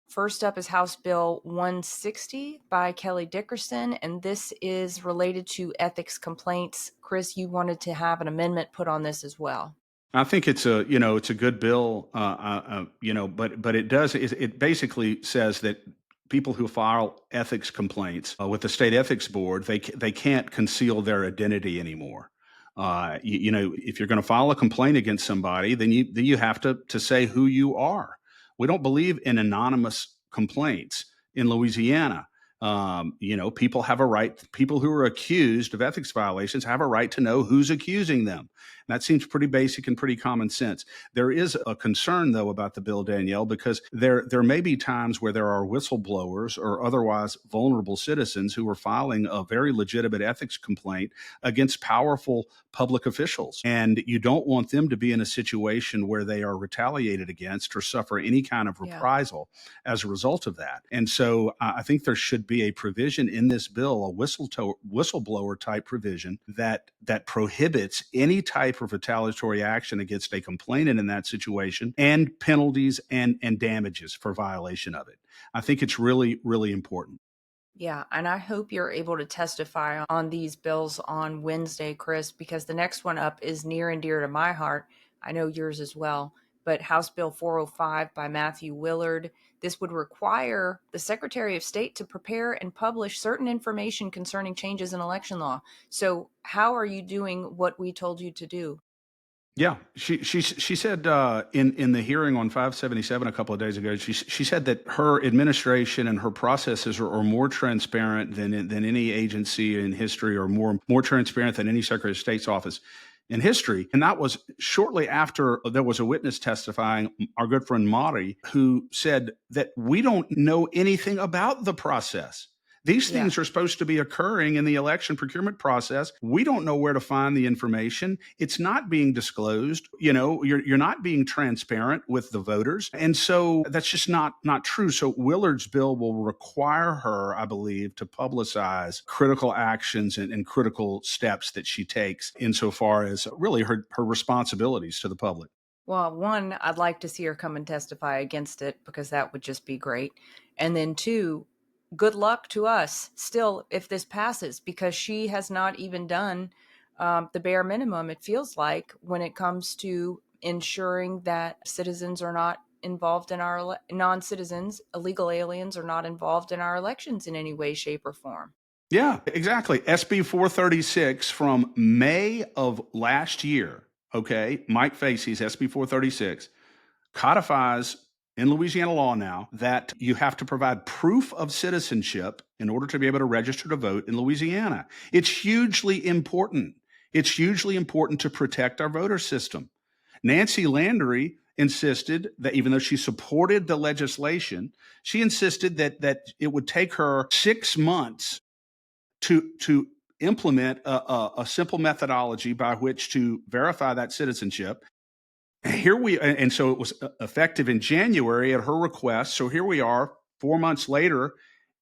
First up is House Bill 160 by Kelly Dickerson, and this is related to ethics complaints. Chris, you wanted to have an amendment put on this as well. I think it's a good bill, but it basically says that people who file ethics complaints with the state ethics board, they can't conceal their identity anymore. If you're going to file a complaint against somebody, then you have to say who you are. We don't believe in anonymous complaints in Louisiana. People have a right. People who are accused of ethics violations have a right to know who's accusing them. That seems pretty basic and pretty common sense. There is a concern, though, about the bill, Danielle, because there may be times where there are whistleblowers or otherwise vulnerable citizens who are filing a very legitimate ethics complaint against powerful public officials. And you don't want them to be in a situation where they are retaliated against or suffer any kind of Yeah. reprisal as a result of that. And so I think there should be a provision in this bill, a whistleblower type provision that prohibits any type of retaliatory action against a complainant in that situation, and penalties and damages for violation of it. I think it's really, really important. Yeah, and I hope you're able to testify on these bills on Wednesday, Chris, because the next one up is near and dear to my heart. I know yours as well. But House Bill 405 by Matthew Willard. This would require the Secretary of State to prepare and publish certain information concerning changes in election law. So, how are you doing what we told you to do? Yeah, she said in the hearing on 577 a couple of days ago, she said that her administration and her processes are more transparent than any agency in history, or more transparent than any Secretary of State's office in history. And that was shortly after there was a witness testifying, our good friend Mari, who said that we don't know anything about the process. These Yeah. things are supposed to be occurring in the election procurement process. We don't know where to find the information. It's not being disclosed. You're not being transparent with the voters. And so that's just not true. So Willard's bill will require her, I believe, to publicize critical actions and critical steps that she takes insofar as really her responsibilities to the public. Well, one, I'd like to see her come and testify against it because that would just be great. And then two, good luck to us still if this passes, because she has not even done the bare minimum, it feels like, when it comes to ensuring that citizens are not involved in our non-citizens, illegal aliens are not involved in our elections in any way, shape, or form. Yeah, exactly. SB 436 from May of last year. Okay. Mike Facey's SB 436 codifies in Louisiana law now that you have to provide proof of citizenship in order to be able to register to vote in Louisiana. It's hugely important. It's hugely important to protect our voter system. Nancy Landry insisted that, even though she supported the legislation, she insisted that it would take her 6 months to implement a simple methodology by which to verify that citizenship. And so it was effective in January at her request. So here we are 4 months later,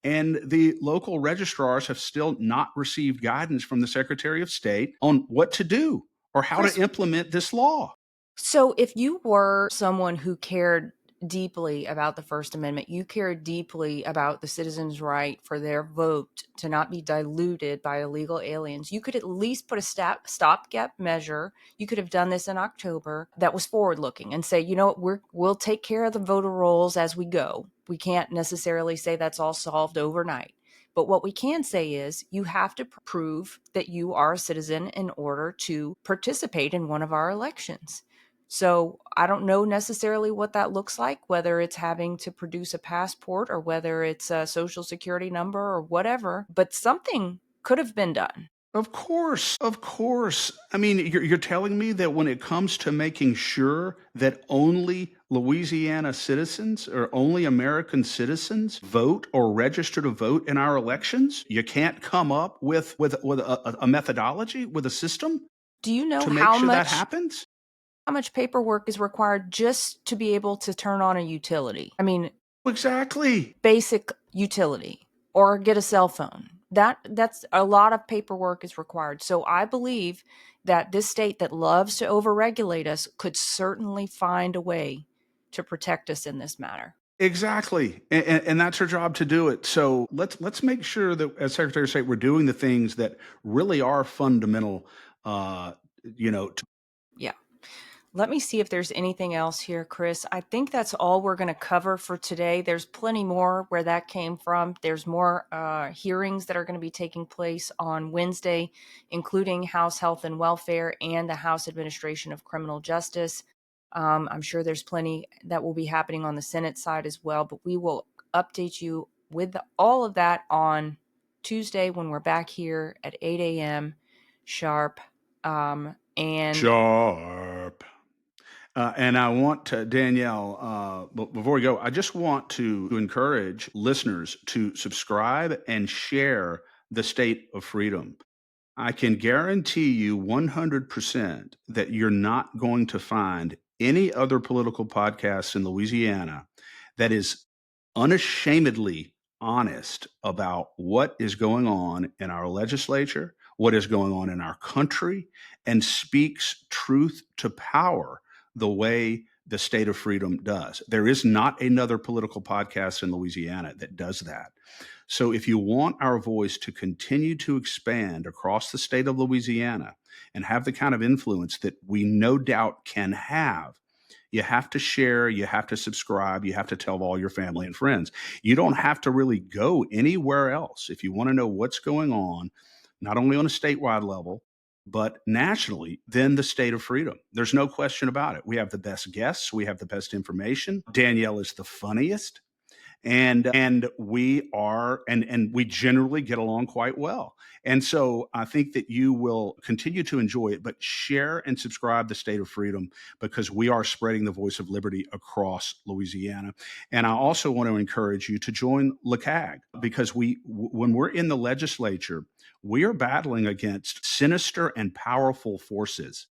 and the local registrars have still not received guidance from the Secretary of State on what to do or how Chris, to implement this law. so if you were someone who cared deeply about the First Amendment, you cared deeply about the citizens' right for their vote to not be diluted by illegal aliens, you could at least put a stopgap measure. You could have done this in October that was forward looking and say, you know what, we'll take care of the voter rolls as we go. We can't necessarily say that's all solved overnight. But what we can say is you have to prove that you are a citizen in order to participate in one of our elections. So I don't know necessarily what that looks like, whether it's having to produce a passport or whether it's a social security number or whatever, but something could have been done. Of course, of course. I mean, you're telling me that when it comes to making sure that only Louisiana citizens or only American citizens vote or register to vote in our elections, you can't come up with a methodology, with a system Do you know to make sure that happens? how much paperwork is required just to be able to turn on a utility? I mean, Exactly. basic utility or get a cell phone. That's a lot of paperwork is required. So I believe that this state that loves to overregulate us could certainly find a way to protect us in this matter. Exactly, and that's her job to do it. So let's make sure that, as Secretary of State, we're doing the things that really are fundamental. Uh, you know, Yeah. Let me see if there's anything else here, Chris. I think that's all we're going to cover for today. There's plenty more where that came from. There's more hearings that are going to be taking place on Wednesday, including House Health and Welfare and the House Administration of Criminal Justice. I'm sure there's plenty that will be happening on the Senate side as well, but we will update you with all of that on Tuesday when we're back here at 8 a.m. sharp. And sharp. And I want to, Danielle, before we go, I just want to encourage listeners to subscribe and share the State of Freedom. I can guarantee you 100% that you're not going to find any other political podcast in Louisiana that is unashamedly honest about what is going on in our legislature, what is going on in our country, and speaks truth to power the way the State of Freedom does. There is not another political podcast in Louisiana that does that. So if you want our voice to continue to expand across the state of Louisiana and have the kind of influence that we no doubt can have, you have to share, you have to subscribe, you have to tell all your family and friends. You don't have to really go anywhere else if you want to know what's going on, not only on a statewide level, but nationally, then the State of Freedom. There's no question about it. We have the best guests, we have the best information. Danielle is the funniest, and we generally get along quite well. And so I think that you will continue to enjoy it, but share and subscribe to State of Freedom, because we are spreading the voice of liberty across Louisiana. And I also want to encourage you to join LCAG, because when we're in the legislature, we are battling against sinister and powerful forces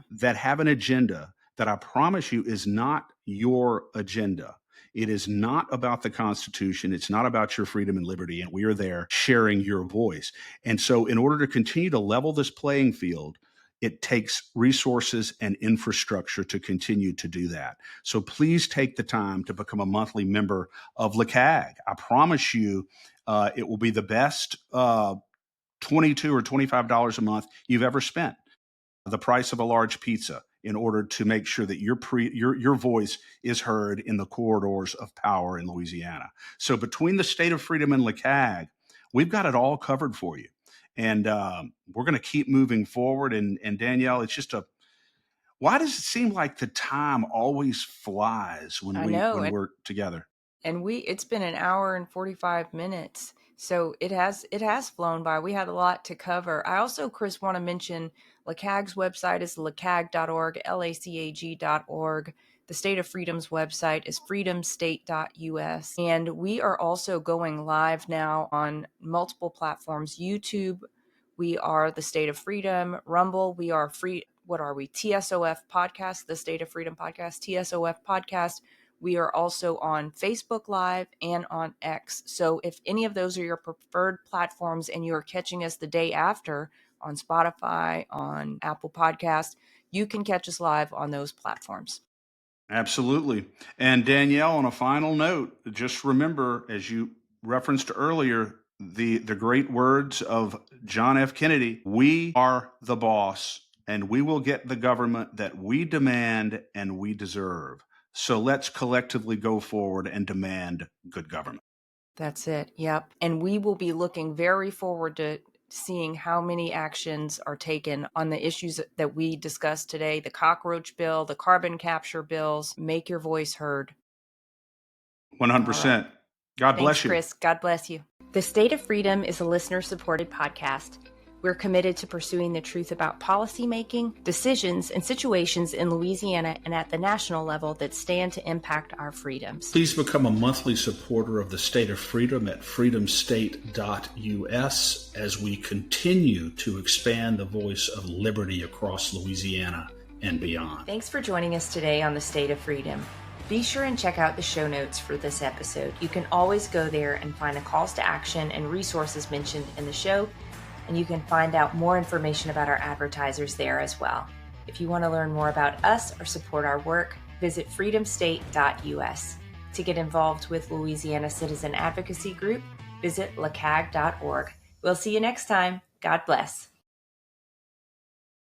that have an agenda that I promise you is not your agenda. It is not about the Constitution. It's not about your freedom and liberty. And we are there sharing your voice. And so in order to continue to level this playing field, it takes resources and infrastructure to continue to do that. So please take the time to become a monthly member of LCAG. I promise you, it will be the best $22 or $25 a month you've ever spent. The price of a large pizza, in order to make sure that your voice is heard in the corridors of power in Louisiana. So between the State of Freedom and LCAG, we've got it all covered for you. And we're going to keep moving forward. And Danielle, it's just why does it seem like the time always flies when we're together? And it's been an hour and 45 minutes. So it has flown by. We had a lot to cover. I also, Chris, want to mention LCAG's website is lacag.org, lacag.org. The State of Freedom's website is freedomstate.us. And we are also going live now on multiple platforms. YouTube, we are the State of Freedom. Rumble, we are TSOF podcast, the State of Freedom podcast, TSOF podcast. We are also on Facebook Live and on X. So if any of those are your preferred platforms and you're catching us the day after on Spotify, on Apple Podcasts, you can catch us live on those platforms. Absolutely. And Danielle, on a final note, just remember, as you referenced earlier, the great words of John F. Kennedy: we are the boss, and we will get the government that we demand and we deserve. So let's collectively go forward and demand good government. That's it. Yep. And we will be looking very forward to seeing how many actions are taken on the issues that we discussed today: the cockroach bill, the carbon capture bills. Make your voice heard. 100%. Right. God bless you. Thanks, Chris. God bless you. The State of Freedom is a listener-supported podcast. We're committed to pursuing the truth about policymaking, decisions, and situations in Louisiana and at the national level that stand to impact our freedoms. Please become a monthly supporter of the State of Freedom at freedomstate.us as we continue to expand the voice of liberty across Louisiana and beyond. Thanks for joining us today on the State of Freedom. Be sure and check out the show notes for this episode. You can always go there and find the calls to action and resources mentioned in the show, and you can find out more information about our advertisers there as well. If you want to learn more about us or support our work, visit freedomstate.us. To get involved with Louisiana Citizen Advocacy Group, visit lacag.org. We'll see you next time. God bless.